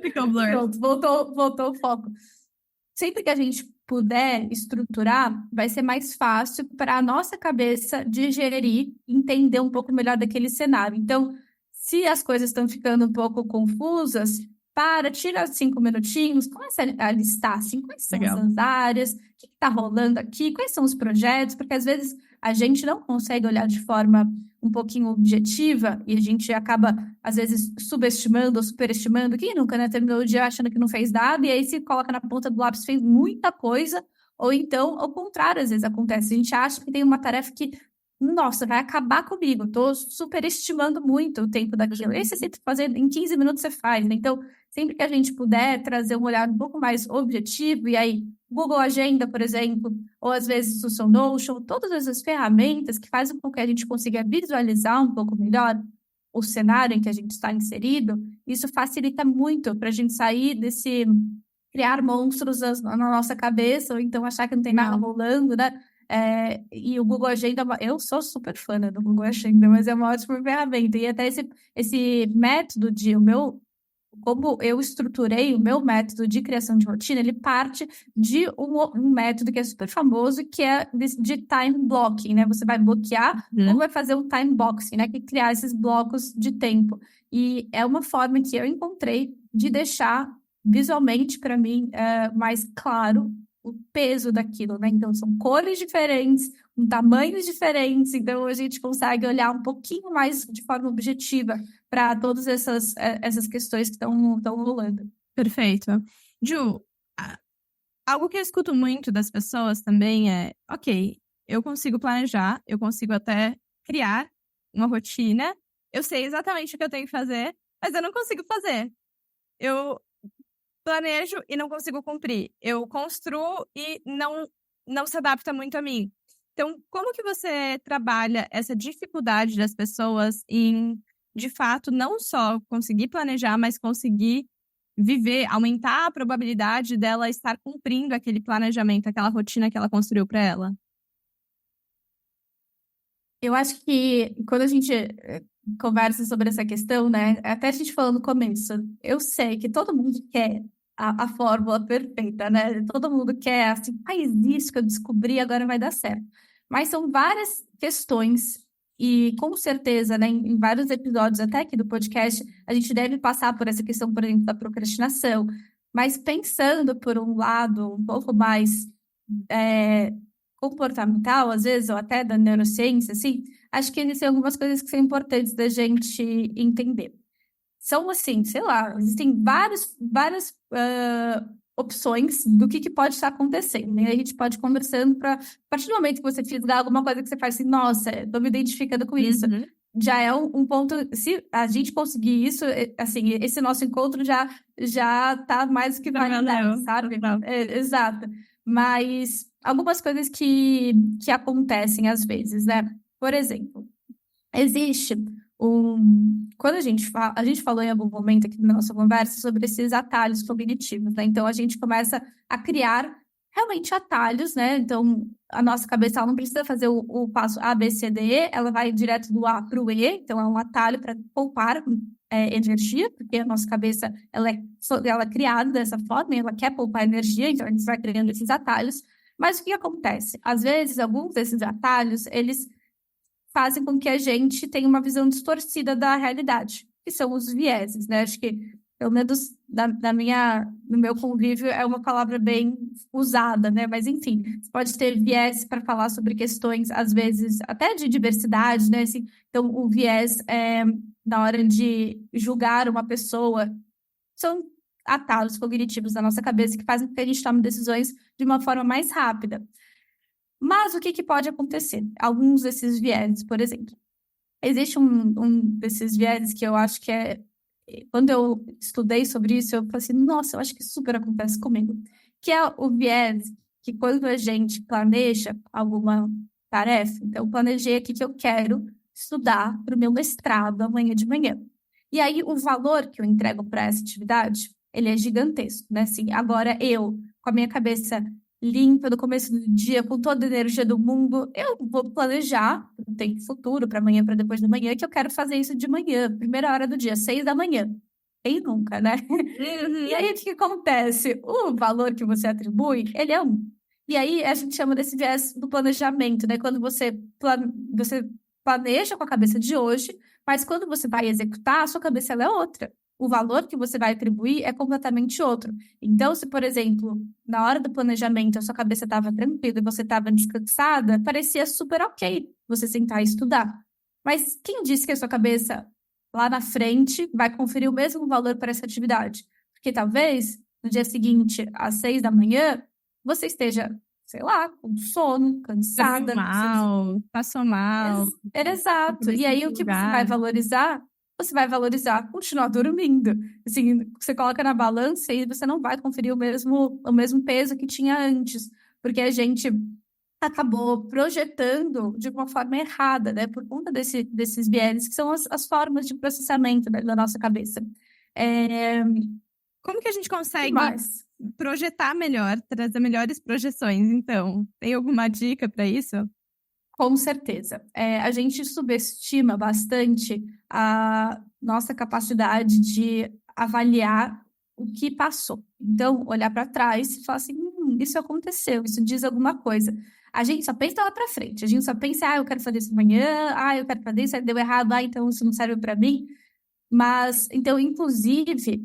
Ficou blur. Pronto, voltou o foco. Sempre que a gente puder estruturar, vai ser mais fácil para a nossa cabeça digerir, entender um pouco melhor daquele cenário. Então, se as coisas estão ficando um pouco confusas, tira 5 minutinhos, começa a listar assim, quais são Legal. as áreas, o que está rolando aqui, quais são os projetos, porque às vezes a gente não consegue olhar de forma um pouquinho objetiva e a gente acaba, às vezes, subestimando ou superestimando. Quem nunca, né? Terminou o dia achando que não fez nada e aí se coloca na ponta do lápis, fez muita coisa, ou então, ao contrário, às vezes acontece. A gente acha que tem uma tarefa que, nossa, vai acabar comigo, tô superestimando muito o tempo daquilo. E você fazer em 15 minutos você faz, né? Então, sempre que a gente puder trazer um olhar um pouco mais objetivo, e aí, Google Agenda, por exemplo, ou às vezes o seu Notion, todas essas ferramentas que fazem com que a gente consiga visualizar um pouco melhor o cenário em que a gente está inserido, isso facilita muito para a gente sair desse criar monstros na nossa cabeça, ou então achar que não tem nada rolando, né? E o Google Agenda, eu sou super fã, né, do Google Agenda, mas é uma ótima ferramenta. E até esse método como eu estruturei o meu método de criação de rotina, ele parte de um método que é super famoso, que é de time blocking, né? Você vai bloquear ou vai fazer um time boxing, né? Que é criar esses blocos de tempo. E é uma forma que eu encontrei de deixar visualmente para mim mais claro o peso daquilo, né? Então, são cores diferentes, com tamanhos diferentes, então a gente consegue olhar um pouquinho mais de forma objetiva para todas essas questões que estão rolando. Perfeito. Ju, algo que eu escuto muito das pessoas também é, ok, eu consigo planejar, eu consigo até criar uma rotina, eu sei exatamente o que eu tenho que fazer, mas eu não consigo fazer. Eu planejo e não consigo cumprir. Eu construo e não se adapta muito a mim. Então, como que você trabalha essa dificuldade das pessoas em, de fato, não só conseguir planejar, mas conseguir viver, aumentar a probabilidade dela estar cumprindo aquele planejamento, aquela rotina que ela construiu para ela? Eu acho que quando a gente conversa sobre essa questão, né? Até a gente falou no começo, eu sei que todo mundo quer a fórmula perfeita, né? Todo mundo quer assim, faz isso que eu descobri, agora vai dar certo. Mas são várias questões E com certeza, né, em vários episódios até aqui do podcast, a gente deve passar por essa questão, por exemplo, da procrastinação. Mas pensando por um lado um pouco mais comportamental, às vezes, ou até da neurociência, assim, acho que existem algumas coisas que são importantes da gente entender. São assim, sei lá, existem várias opções do que pode estar acontecendo, né? A gente pode ir conversando a partir do momento que você fizer alguma coisa que você faz assim, nossa, estou me identificando com isso. Uhum. Já é um ponto, se a gente conseguir isso, assim, esse nosso encontro já tá mais do que validado, sabe? Exato. Mas algumas coisas que acontecem às vezes, né? Por exemplo, existe quando a gente falou em algum momento aqui na nossa conversa sobre esses atalhos cognitivos, né? Então a gente começa a criar realmente atalhos, né? Então a nossa cabeça ela não precisa fazer o passo A, B, C, D, E, ela vai direto do A para o E, então é um atalho para poupar energia, porque a nossa cabeça ela é criada dessa forma, e ela quer poupar energia, então a gente vai criando esses atalhos. Mas o que acontece? Às vezes, alguns desses atalhos, eles fazem com que a gente tenha uma visão distorcida da realidade, que são os vieses, né? Acho que, pelo menos no meu convívio, é uma palavra bem usada, né? Mas, enfim, você pode ter viés para falar sobre questões, às vezes, até de diversidade, né? Assim, então, o viés, na hora de julgar uma pessoa, são atalhos cognitivos da nossa cabeça que fazem com que a gente tome decisões de uma forma mais rápida. Mas o que pode acontecer? Alguns desses vieses, por exemplo. Existe um desses vieses que eu acho que quando eu estudei sobre isso, eu falei assim, nossa, eu acho que super acontece comigo. Que é o viés que quando a gente planeja alguma tarefa, então eu planejei aqui que eu quero estudar para o meu mestrado amanhã de manhã. E aí o valor que eu entrego para essa atividade, ele é gigantesco, né? Assim, agora eu, com a minha cabeça limpa no começo do dia, com toda a energia do mundo, eu vou planejar um tempo futuro, para amanhã, para depois da manhã, que eu quero fazer isso de manhã, primeira hora do dia, 6 da manhã. Quem nunca, né? Uhum. E aí, o que acontece? O valor que você atribui, ele é 1. E aí, a gente chama desse viés do planejamento, né? Quando você planeja com a cabeça de hoje, mas quando você vai executar, a sua cabeça ela é outra. O valor que você vai atribuir é completamente outro. Então, se, por exemplo, na hora do planejamento a sua cabeça estava tranquila e você estava descansada, parecia super ok você sentar e estudar. Mas quem disse que a sua cabeça lá na frente vai conferir o mesmo valor para essa atividade? Porque talvez no dia seguinte, às 6 da manhã, você esteja, sei lá, com sono, cansada. Passou mal. Exato. E aí, o que você vai valorizar? Você vai valorizar continuar dormindo. Assim, você coloca na balança e você não vai conferir o mesmo peso que tinha antes, porque a gente acabou projetando de uma forma errada, né? Por conta desses vieses, que são as formas de processamento da nossa cabeça. Como que a gente consegue mais? projetar melhor, trazer melhores projeções, então? Tem alguma dica para isso? Com certeza. A gente subestima bastante a nossa capacidade de avaliar o que passou. Então, olhar para trás e falar assim, isso aconteceu, isso diz alguma coisa. A gente só pensa lá para frente, a gente só pensa, eu quero fazer isso amanhã, eu quero fazer isso, aí deu errado, então isso não serve para mim. Mas, então, inclusive,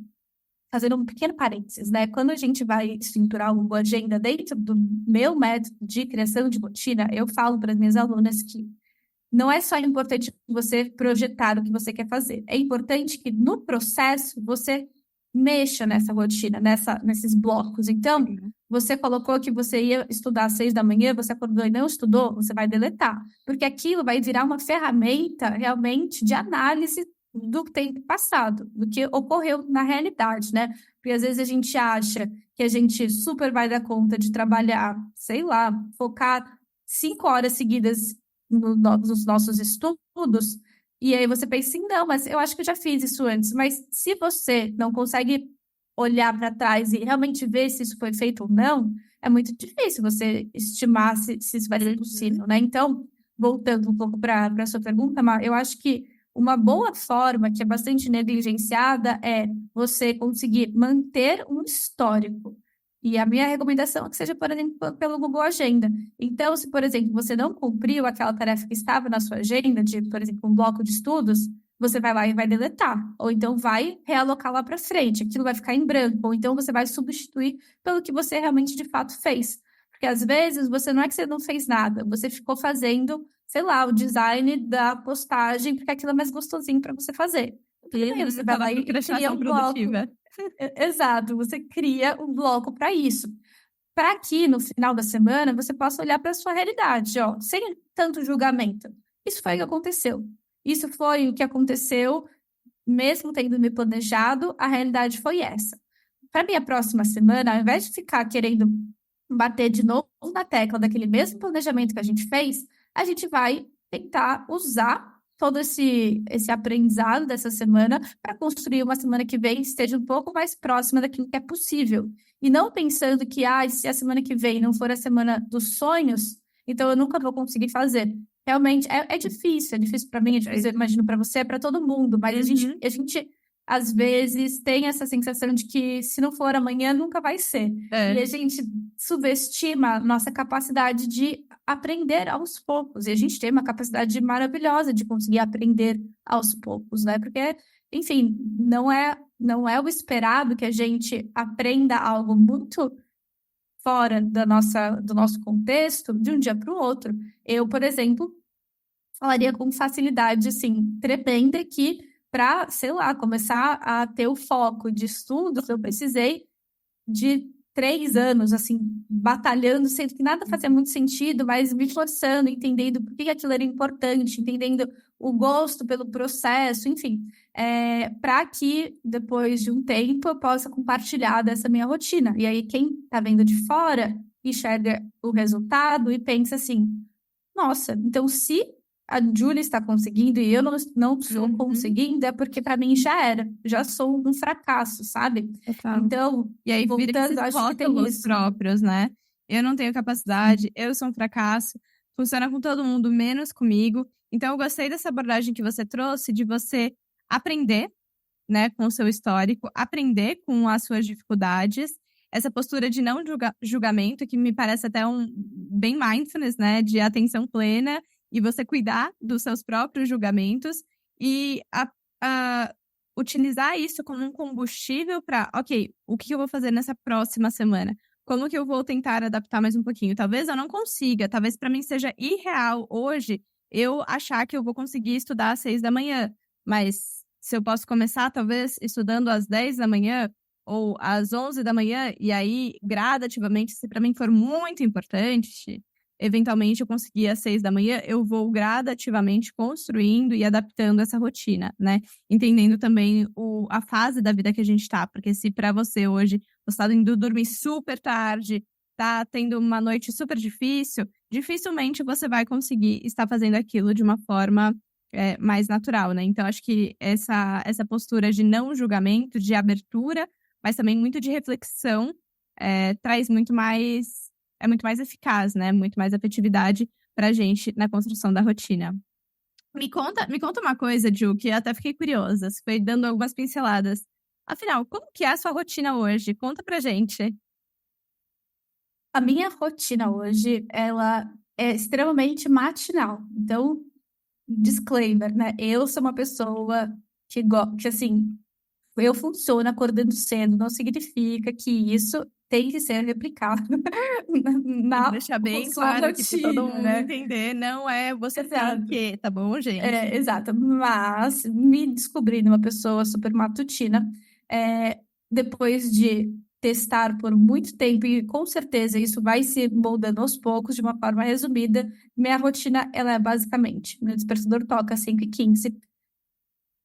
fazendo um pequeno parênteses, né? Quando a gente vai estruturar uma agenda dentro do meu método de criação de rotina, eu falo para as minhas alunas que não é só importante você projetar o que você quer fazer. É importante que no processo você mexa nessa rotina, nesses blocos. Então, você colocou que você ia estudar às 6 da manhã, você acordou e não estudou, você vai deletar. Porque aquilo vai virar uma ferramenta realmente de análise do tempo passado, do que ocorreu na realidade, né? Porque às vezes a gente acha que a gente super vai dar conta de trabalhar, sei lá, focar 5 horas seguidas nos nossos estudos, e aí você pensa assim, não, mas eu acho que eu já fiz isso antes. Mas se você não consegue olhar para trás e realmente ver se isso foi feito ou não, é muito difícil você estimar se isso vai ser possível, né? Então, voltando um pouco para a sua pergunta, Mar, eu acho que uma boa forma, que é bastante negligenciada, é você conseguir manter um histórico. E a minha recomendação é que seja, por exemplo, pelo Google Agenda. Então, se, por exemplo, você não cumpriu aquela tarefa que estava na sua agenda, de, por exemplo, um bloco de estudos, você vai lá e vai deletar. Ou então vai realocar lá para frente. Aquilo vai ficar em branco. Ou então você vai substituir pelo que você realmente de fato fez. Porque às vezes você não é que você não fez nada, você ficou fazendo, sei lá, o design da postagem, porque aquilo é mais gostosinho para você fazer. E aí você vai lá e cria um bloco. produtiva. Exato, você cria um bloco para isso. Para que no final da semana você possa olhar para a sua realidade, ó, sem tanto julgamento. Isso foi o que aconteceu. Isso foi o que aconteceu, mesmo tendo me planejado, a realidade foi essa. Para minha próxima semana, ao invés de ficar querendo bater de novo na tecla daquele mesmo planejamento que a gente fez, a gente vai tentar usar todo esse aprendizado dessa semana para construir uma semana que vem que esteja um pouco mais próxima daquilo que é possível. E não pensando que, se a semana que vem não for a semana dos sonhos, então eu nunca vou conseguir fazer. Realmente, é difícil para mim, é difícil, eu imagino para você, é para todo mundo, mas a gente, às vezes, tem essa sensação de que se não for amanhã, nunca vai ser. E a gente subestima a nossa capacidade de aprender aos poucos. E a gente tem uma capacidade maravilhosa de conseguir aprender aos poucos, né? Porque, enfim, não é o esperado que a gente aprenda algo muito fora do nosso contexto de um dia para o outro. Eu, por exemplo, falaria com facilidade, assim, tremenda que para, sei lá, começar a ter o foco de estudos, eu precisei de 3 anos, assim, batalhando, sendo que nada fazia muito sentido, mas me forçando, entendendo por que aquilo era importante, entendendo o gosto pelo processo, enfim, para que depois de um tempo eu possa compartilhar dessa minha rotina. E aí quem está vendo de fora enxerga o resultado e pensa assim, nossa, então se a Júlia está conseguindo e eu não estou conseguindo, é porque para mim já sou um fracasso, sabe? Total. Então, E aí vira esses acho que tem rótulos isso. próprios, né? Eu não tenho capacidade, eu sou um fracasso, funciona com todo mundo, menos comigo. Então, eu gostei dessa abordagem que você trouxe, de você aprender, né, com o seu histórico, aprender com as suas dificuldades, essa postura de não julgamento, que me parece até bem mindfulness, né, de atenção plena, e você cuidar dos seus próprios julgamentos e utilizar isso como um combustível para, ok, o que eu vou fazer nessa próxima semana? Como que eu vou tentar adaptar mais um pouquinho? Talvez eu não consiga, talvez para mim seja irreal hoje eu achar que eu vou conseguir estudar às 6 da manhã, mas se eu posso começar, talvez, estudando às 10 da manhã ou às 11 da manhã, e aí, gradativamente, se para mim for muito importante, eventualmente eu conseguir às 6 da manhã, eu vou gradativamente construindo e adaptando essa rotina, né? Entendendo também a fase da vida que a gente está, porque se para você hoje você está indo dormir super tarde, tá tendo uma noite super difícil, dificilmente você vai conseguir estar fazendo aquilo de uma forma mais natural, né? Então, acho que essa postura de não julgamento, de abertura, mas também muito de reflexão, traz muito mais eficaz, né? Muito mais efetividade pra gente na construção da rotina. Me conta uma coisa, Ju, que eu até fiquei curiosa. Você foi dando algumas pinceladas. Afinal, como que é a sua rotina hoje? Conta pra gente. A minha rotina hoje, ela é extremamente matinal. Então, disclaimer, né? Eu sou uma pessoa que assim, eu funciono acordando cedo, não significa que isso tem que ser replicado na Deixar bem sua claro aqui para todo rotina, mundo né? entender, não é você tem Exato. que, tá bom, gente? Exato. Mas me descobrindo uma pessoa super matutina, depois de testar por muito tempo, e com certeza isso vai se moldando aos poucos, de uma forma resumida, minha rotina, ela é basicamente, meu despertador toca às 5h15,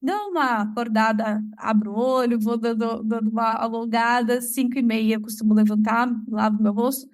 dou uma acordada, abro o olho, vou dando uma alongada, 5h30 eu costumo levantar, lavo meu rosto,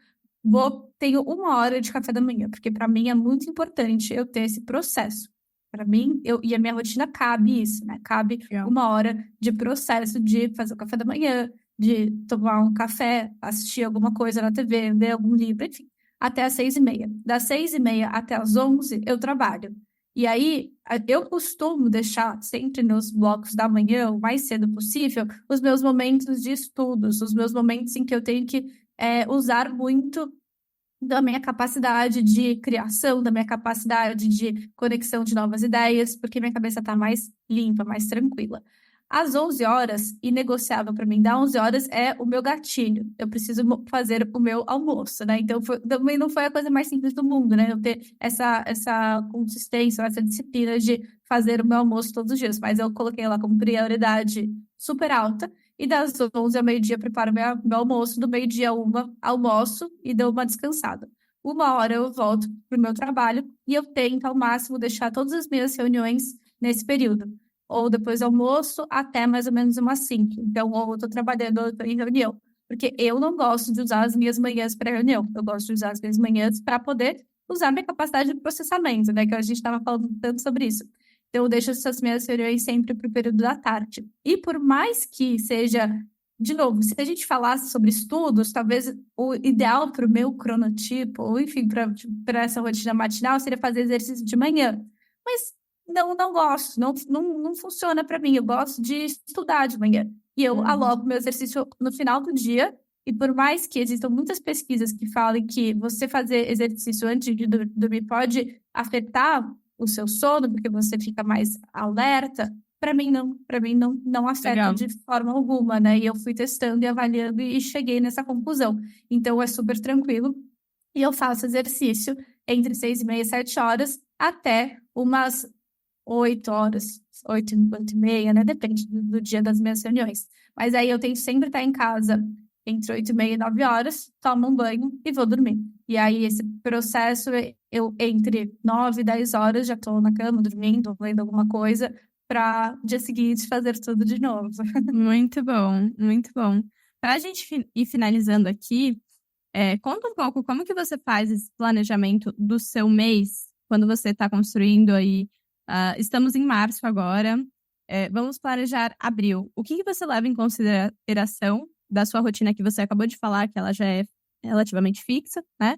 tenho 1 hora de café da manhã, porque para mim é muito importante eu ter esse processo. Para mim, e a minha rotina cabe isso, né? Cabe Legal. 1 hora de processo de fazer o café da manhã, de tomar um café, assistir alguma coisa na TV, ler algum livro, enfim, até às 6h30. Das 6h30 até às 11h, eu trabalho. E aí, eu costumo deixar sempre nos blocos da manhã, o mais cedo possível, os meus momentos de estudos, os meus momentos em que eu tenho que usar muito da minha capacidade de criação, da minha capacidade de conexão de novas ideias, porque minha cabeça está mais limpa, mais tranquila. Às 11 horas, inegociável para mim, das 11 horas é o meu gatilho. Eu preciso fazer o meu almoço, né? Então, também não foi a coisa mais simples do mundo, né? Eu ter essa consistência, essa disciplina de fazer o meu almoço todos os dias. Mas eu coloquei lá como prioridade super alta. E das 11 ao meio-dia, preparo meu almoço. Do meio-dia a 1, almoço e dou uma descansada. 1 hora eu volto para o meu trabalho e eu tento, ao máximo, deixar todas as minhas reuniões nesse período. Ou depois do almoço, até mais ou menos umas 5. Então, ou eu estou trabalhando ou eu estou em reunião. Porque eu não gosto de usar as minhas manhãs para reunião. Eu gosto de usar as minhas manhãs para poder usar minha capacidade de processamento, né? Que a gente estava falando tanto sobre isso. Então, eu deixo essas minhas reuniões sempre para o período da tarde. E por mais que seja, de novo, se a gente falasse sobre estudos, talvez o ideal para o meu cronotipo, ou enfim, para essa rotina matinal, seria fazer exercício de manhã. Mas não gosto, não funciona para mim. Eu gosto de estudar de manhã. E eu aloco meu exercício no final do dia. E por mais que existam muitas pesquisas que falem que você fazer exercício antes de dormir pode afetar o seu sono, porque você fica mais alerta, para mim não afeta Legal. de forma alguma, né? E eu fui testando e avaliando e cheguei nessa conclusão. Então é super tranquilo. E eu faço exercício entre 6h30 e 7 horas até umas 8 horas, 8h30, né? Depende do dia das minhas reuniões. Mas aí eu tento sempre estar em casa entre 8h30 e 9 horas, tomo um banho e vou dormir. E aí esse processo, eu entre 9 e 10 horas já estou na cama, dormindo, lendo alguma coisa, para dia seguinte fazer tudo de novo. Muito bom, muito bom. Para a gente ir finalizando aqui, conta um pouco como que você faz esse planejamento do seu mês, quando você está construindo aí. Estamos em março agora, vamos planejar abril. O que que você leva em consideração da sua rotina que você acabou de falar, que ela já é relativamente fixa, né?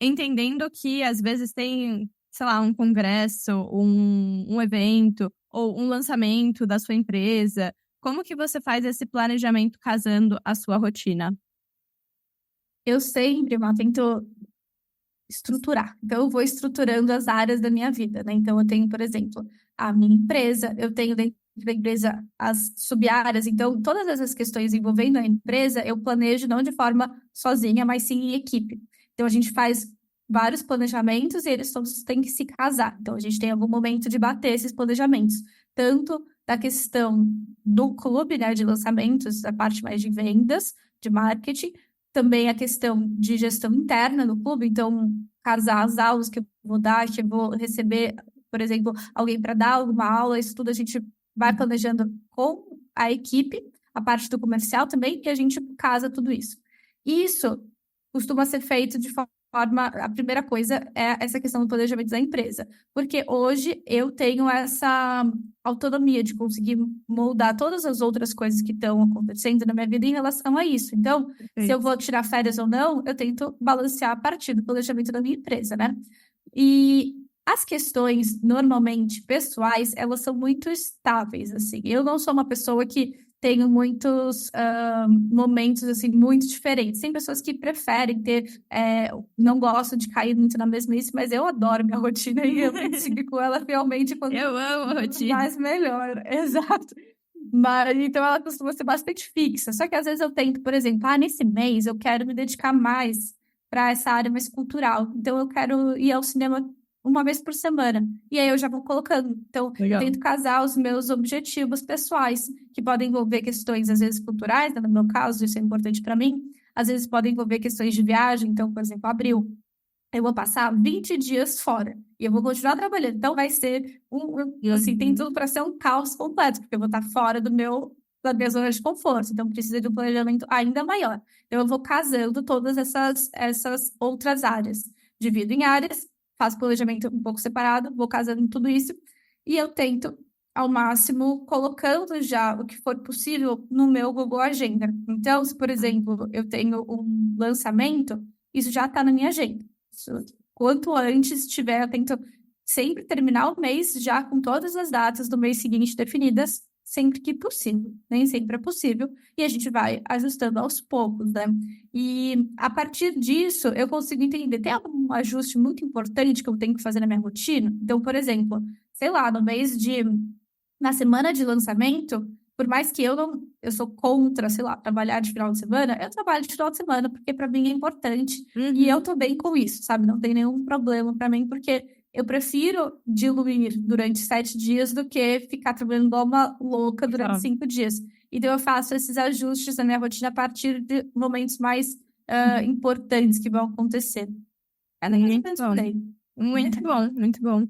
Entendendo que às vezes tem, sei lá, um congresso, um evento ou um lançamento da sua empresa. Como que você faz esse planejamento casando a sua rotina? Eu sempre, tento estruturar. Então, eu vou estruturando as áreas da minha vida, né? Então, eu tenho, por exemplo, a minha empresa, eu tenho dentro da empresa as sub-áreas. Então, todas essas questões envolvendo a empresa, eu planejo não de forma sozinha, mas sim em equipe. Então, a gente faz vários planejamentos e eles todos têm que se casar. Então, a gente tem algum momento de bater esses planejamentos. Tanto da questão do clube, né, de lançamentos, a parte mais de vendas, de marketing, também a questão de gestão interna no clube, então, casar as aulas que eu vou dar, que eu vou receber, por exemplo, alguém para dar alguma aula, isso tudo a gente vai planejando com a equipe, a parte do comercial também, e a gente casa tudo isso. E isso costuma ser feito de forma. A primeira coisa é essa questão do planejamento da empresa, porque hoje eu tenho essa autonomia de conseguir moldar todas as outras coisas que estão acontecendo na minha vida em relação a isso. Então, se eu vou tirar férias ou não, eu tento balancear a partir do planejamento da minha empresa, né? E as questões, normalmente, pessoais, elas são muito estáveis, assim. Eu não sou uma pessoa que tenho muitos momentos, assim, muito diferentes. Tem pessoas que preferem ter, não gostam de cair muito na mesmice, mas eu adoro minha rotina e eu sigo com ela realmente quando Eu amo a rotina. mais melhor. Exato. Mas, então, ela costuma ser bastante fixa. Só que, às vezes, eu tento, por exemplo, nesse mês eu quero me dedicar mais para essa área mais cultural. Então, eu quero ir ao cinema uma vez por semana. E aí eu já vou colocando. Então, Legal. eu tento casar os meus objetivos pessoais, que podem envolver questões, às vezes, culturais, né? No meu caso, isso é importante para mim. Às vezes, podem envolver questões de viagem. Então, por exemplo, abril, eu vou passar 20 dias fora. E eu vou continuar trabalhando. Então, vai ser assim, tem tudo para ser um caos completo, porque eu vou estar fora da minha zona de conforto. Então, precisa de um planejamento ainda maior. Então, eu vou casando todas essas outras áreas. Divido em áreas, faço planejamento um pouco separado, vou casando tudo isso, e eu tento, ao máximo, colocando já o que for possível no meu Google Agenda. Então, se, por exemplo, eu tenho um lançamento, isso já está na minha agenda. Quanto antes tiver, eu tento sempre terminar o mês já com todas as datas do mês seguinte definidas, sempre que possível. Nem sempre é possível, e a gente vai ajustando aos poucos, né? E a partir disso, eu consigo entender, tem algum ajuste muito importante que eu tenho que fazer na minha rotina? Então, por exemplo, sei lá, na semana de lançamento, por mais que eu sou contra, sei lá, trabalhar de final de semana, eu trabalho de final de semana porque para mim é importante e eu tô bem com isso, sabe? Não tem nenhum problema para mim, porque eu prefiro diluir durante 7 dias do que ficar trabalhando igual uma louca durante Total. 5 dias. Então eu faço esses ajustes na minha rotina a partir de momentos mais importantes que vão acontecer. É mais ou Muito menos bom. por aí. Muito bom, muito bom.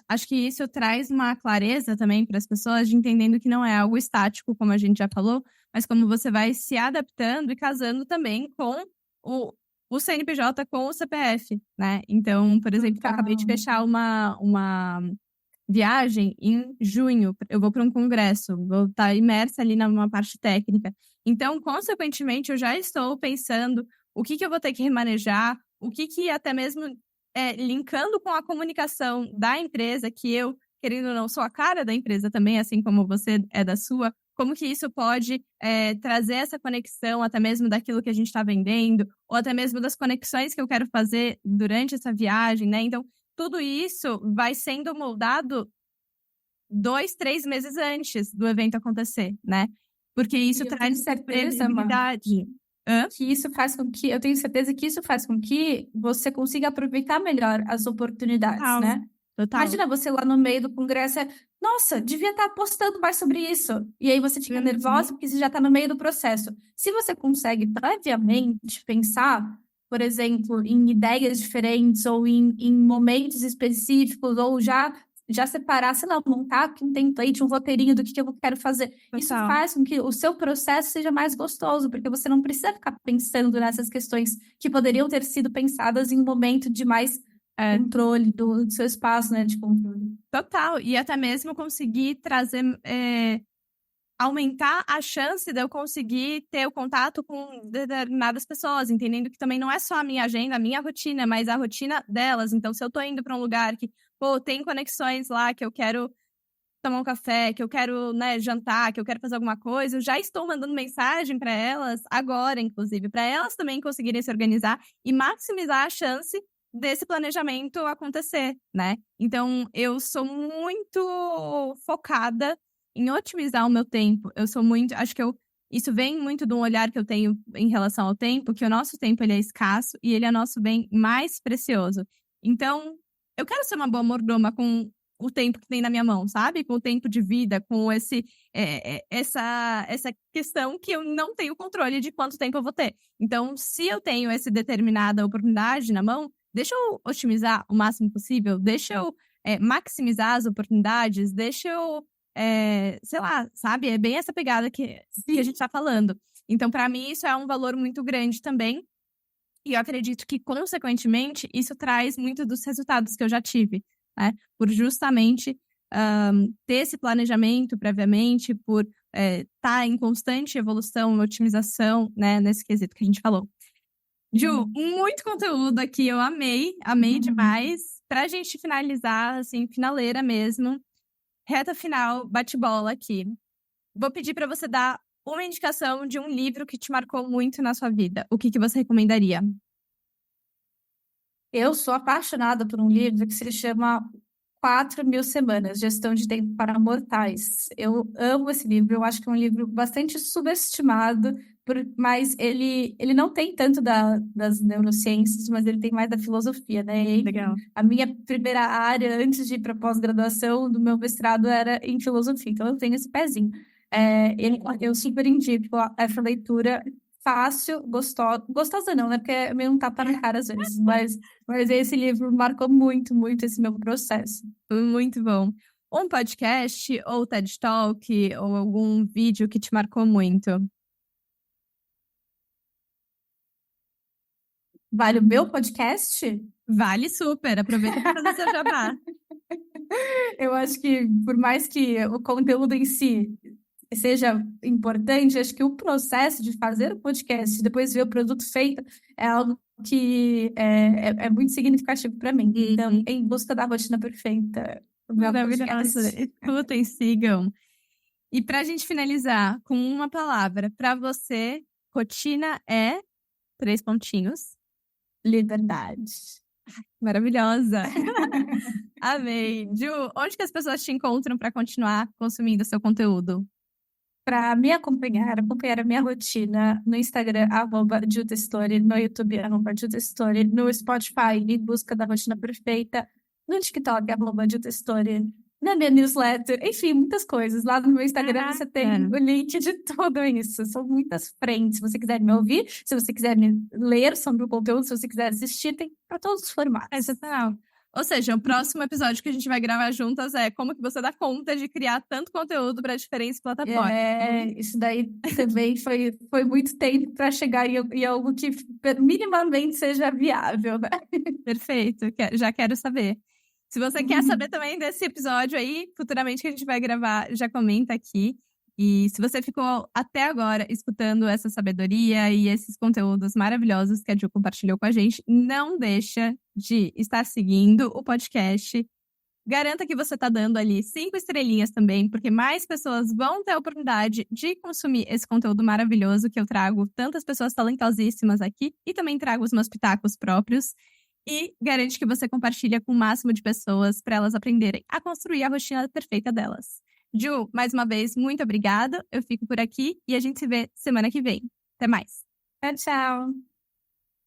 Acho que isso traz uma clareza também para as pessoas de entendendo que não é algo estático, como a gente já falou, mas como você vai se adaptando e casando também com o CNPJ com o CPF, né? Então, por exemplo, eu acabei de Total. fechar uma viagem em junho. Eu vou para um congresso, vou estar imersa ali numa parte técnica. Então, consequentemente, eu já estou pensando o que eu vou ter que remanejar, o que até mesmo linkando com a comunicação da empresa, que eu, querendo ou não, sou a cara da empresa também, assim como você é da sua, como que isso pode trazer essa conexão até mesmo daquilo que a gente está vendendo, ou até mesmo das conexões que eu quero fazer durante essa viagem, né? Então, tudo isso vai sendo moldado 2, 3 meses antes do evento acontecer, né? Porque isso E eu tenho traz certeza, Má, previsibilidade. Hã? eu tenho certeza que isso faz com que você consiga aproveitar melhor as oportunidades, Total, né? total. Imagina você lá no meio do congresso, nossa, devia estar postando mais sobre isso. E aí você fica nervosa Uhum. porque você já está no meio do processo. Se você consegue previamente pensar, por exemplo, em ideias diferentes ou em momentos específicos, ou já separar, sei lá, montar aqui um template, um roteirinho do que eu quero fazer. Isso Total. faz com que o seu processo seja mais gostoso, porque você não precisa ficar pensando nessas questões que poderiam ter sido pensadas em um momento de mais É, controle do seu espaço, né, de controle. total. E até mesmo conseguir trazer, aumentar a chance de eu conseguir ter o contato com determinadas pessoas, entendendo que também não é só a minha agenda, a minha rotina, mas a rotina delas. Então, se eu tô indo para um lugar que, pô, tem conexões lá, que eu quero tomar um café, que eu quero, né, jantar, que eu quero fazer alguma coisa, eu já estou mandando mensagem para elas agora, inclusive, para elas também conseguirem se organizar e maximizar a chance desse planejamento acontecer, né? Então, eu sou muito focada em otimizar o meu tempo. Eu sou muito, acho que isso vem muito de um olhar que eu tenho em relação ao tempo, que o nosso tempo ele é escasso e ele é nosso bem mais precioso. Então, eu quero ser uma boa mordoma com o tempo que tem na minha mão, sabe? Com o tempo de vida, com essa questão que eu não tenho controle de quanto tempo eu vou ter. Então, se eu tenho essa determinada oportunidade na mão, deixa eu otimizar o máximo possível, deixa eu maximizar as oportunidades, deixa eu, sei lá, sabe? É bem essa pegada que a gente está falando. Então, para mim, isso é um valor muito grande também. E eu acredito que, consequentemente, isso traz muito dos resultados que eu já tive, né? Por justamente ter esse planejamento previamente, por estar em constante evolução, otimização, né? Nesse quesito que a gente falou. Ju, Uhum. muito conteúdo aqui, eu amei demais. Pra gente finalizar, assim, finaleira mesmo, reta final, bate-bola aqui. Vou pedir pra você dar uma indicação de um livro que te marcou muito na sua vida. O que você recomendaria? Eu sou apaixonada por um livro que se chama 4.000 Semanas, Gestão de Tempo para Mortais. Eu amo esse livro, eu acho que é um livro bastante subestimado, mas ele não tem tanto das neurociências, mas ele tem mais da filosofia, né? E, enfim, Legal. a minha primeira área, antes de ir para pós-graduação, do meu mestrado era em filosofia, então eu tenho esse pezinho. Eu super indico essa leitura fácil, gostosa não, né? Porque é meio um tapa na cara às vezes, mas esse livro marcou muito, muito esse meu processo. Muito bom. Um podcast, ou TED Talk, ou algum vídeo que te marcou muito? Vale o meu podcast? Vale super, aproveita para fazer seu jabá. Eu acho que, por mais que o conteúdo em si seja importante, acho que o processo de fazer o podcast, depois ver o produto feito, é algo que é muito significativo para mim. Então, Uhum. Em Busca da Rotina Perfeita, o meu Maravilhosa. podcast. Escutem, sigam. E pra gente finalizar com uma palavra, pra você, rotina é 3 pontinhos. Liberdade. Maravilhosa. Amei. Ju, onde que as pessoas te encontram pra continuar consumindo seu conteúdo? Para me acompanhar a minha rotina no Instagram, @JudaStory, no YouTube, @JudaStory, no Spotify, em busca da rotina perfeita, no TikTok, @JudaStory, na minha newsletter, enfim, muitas coisas. Lá no meu Instagram você tem o link de tudo isso. São muitas frentes. Se você quiser me ouvir, se você quiser me ler sobre o conteúdo, se você quiser assistir, tem para todos os formatos. Excepcional. Ou seja, o próximo episódio que a gente vai gravar juntas é como que você dá conta de criar tanto conteúdo para diferentes plataformas. Isso daí também foi muito tempo para chegar em algo que minimamente seja viável, né? Perfeito, já quero saber. Se você quer saber também desse episódio aí, futuramente que a gente vai gravar, já comenta aqui. E se você ficou até agora escutando essa sabedoria e esses conteúdos maravilhosos que a Ju compartilhou com a gente, não deixa de estar seguindo o podcast. Garanta que você está dando ali 5 estrelinhas também, porque mais pessoas vão ter a oportunidade de consumir esse conteúdo maravilhoso que eu trago tantas pessoas talentosíssimas aqui e também trago os meus pitacos próprios. E garante que você compartilha com o máximo de pessoas para elas aprenderem a construir a rotina perfeita delas. Ju, mais uma vez, muito obrigada. Eu fico por aqui e a gente se vê semana que vem. Até mais. Tchau, tchau.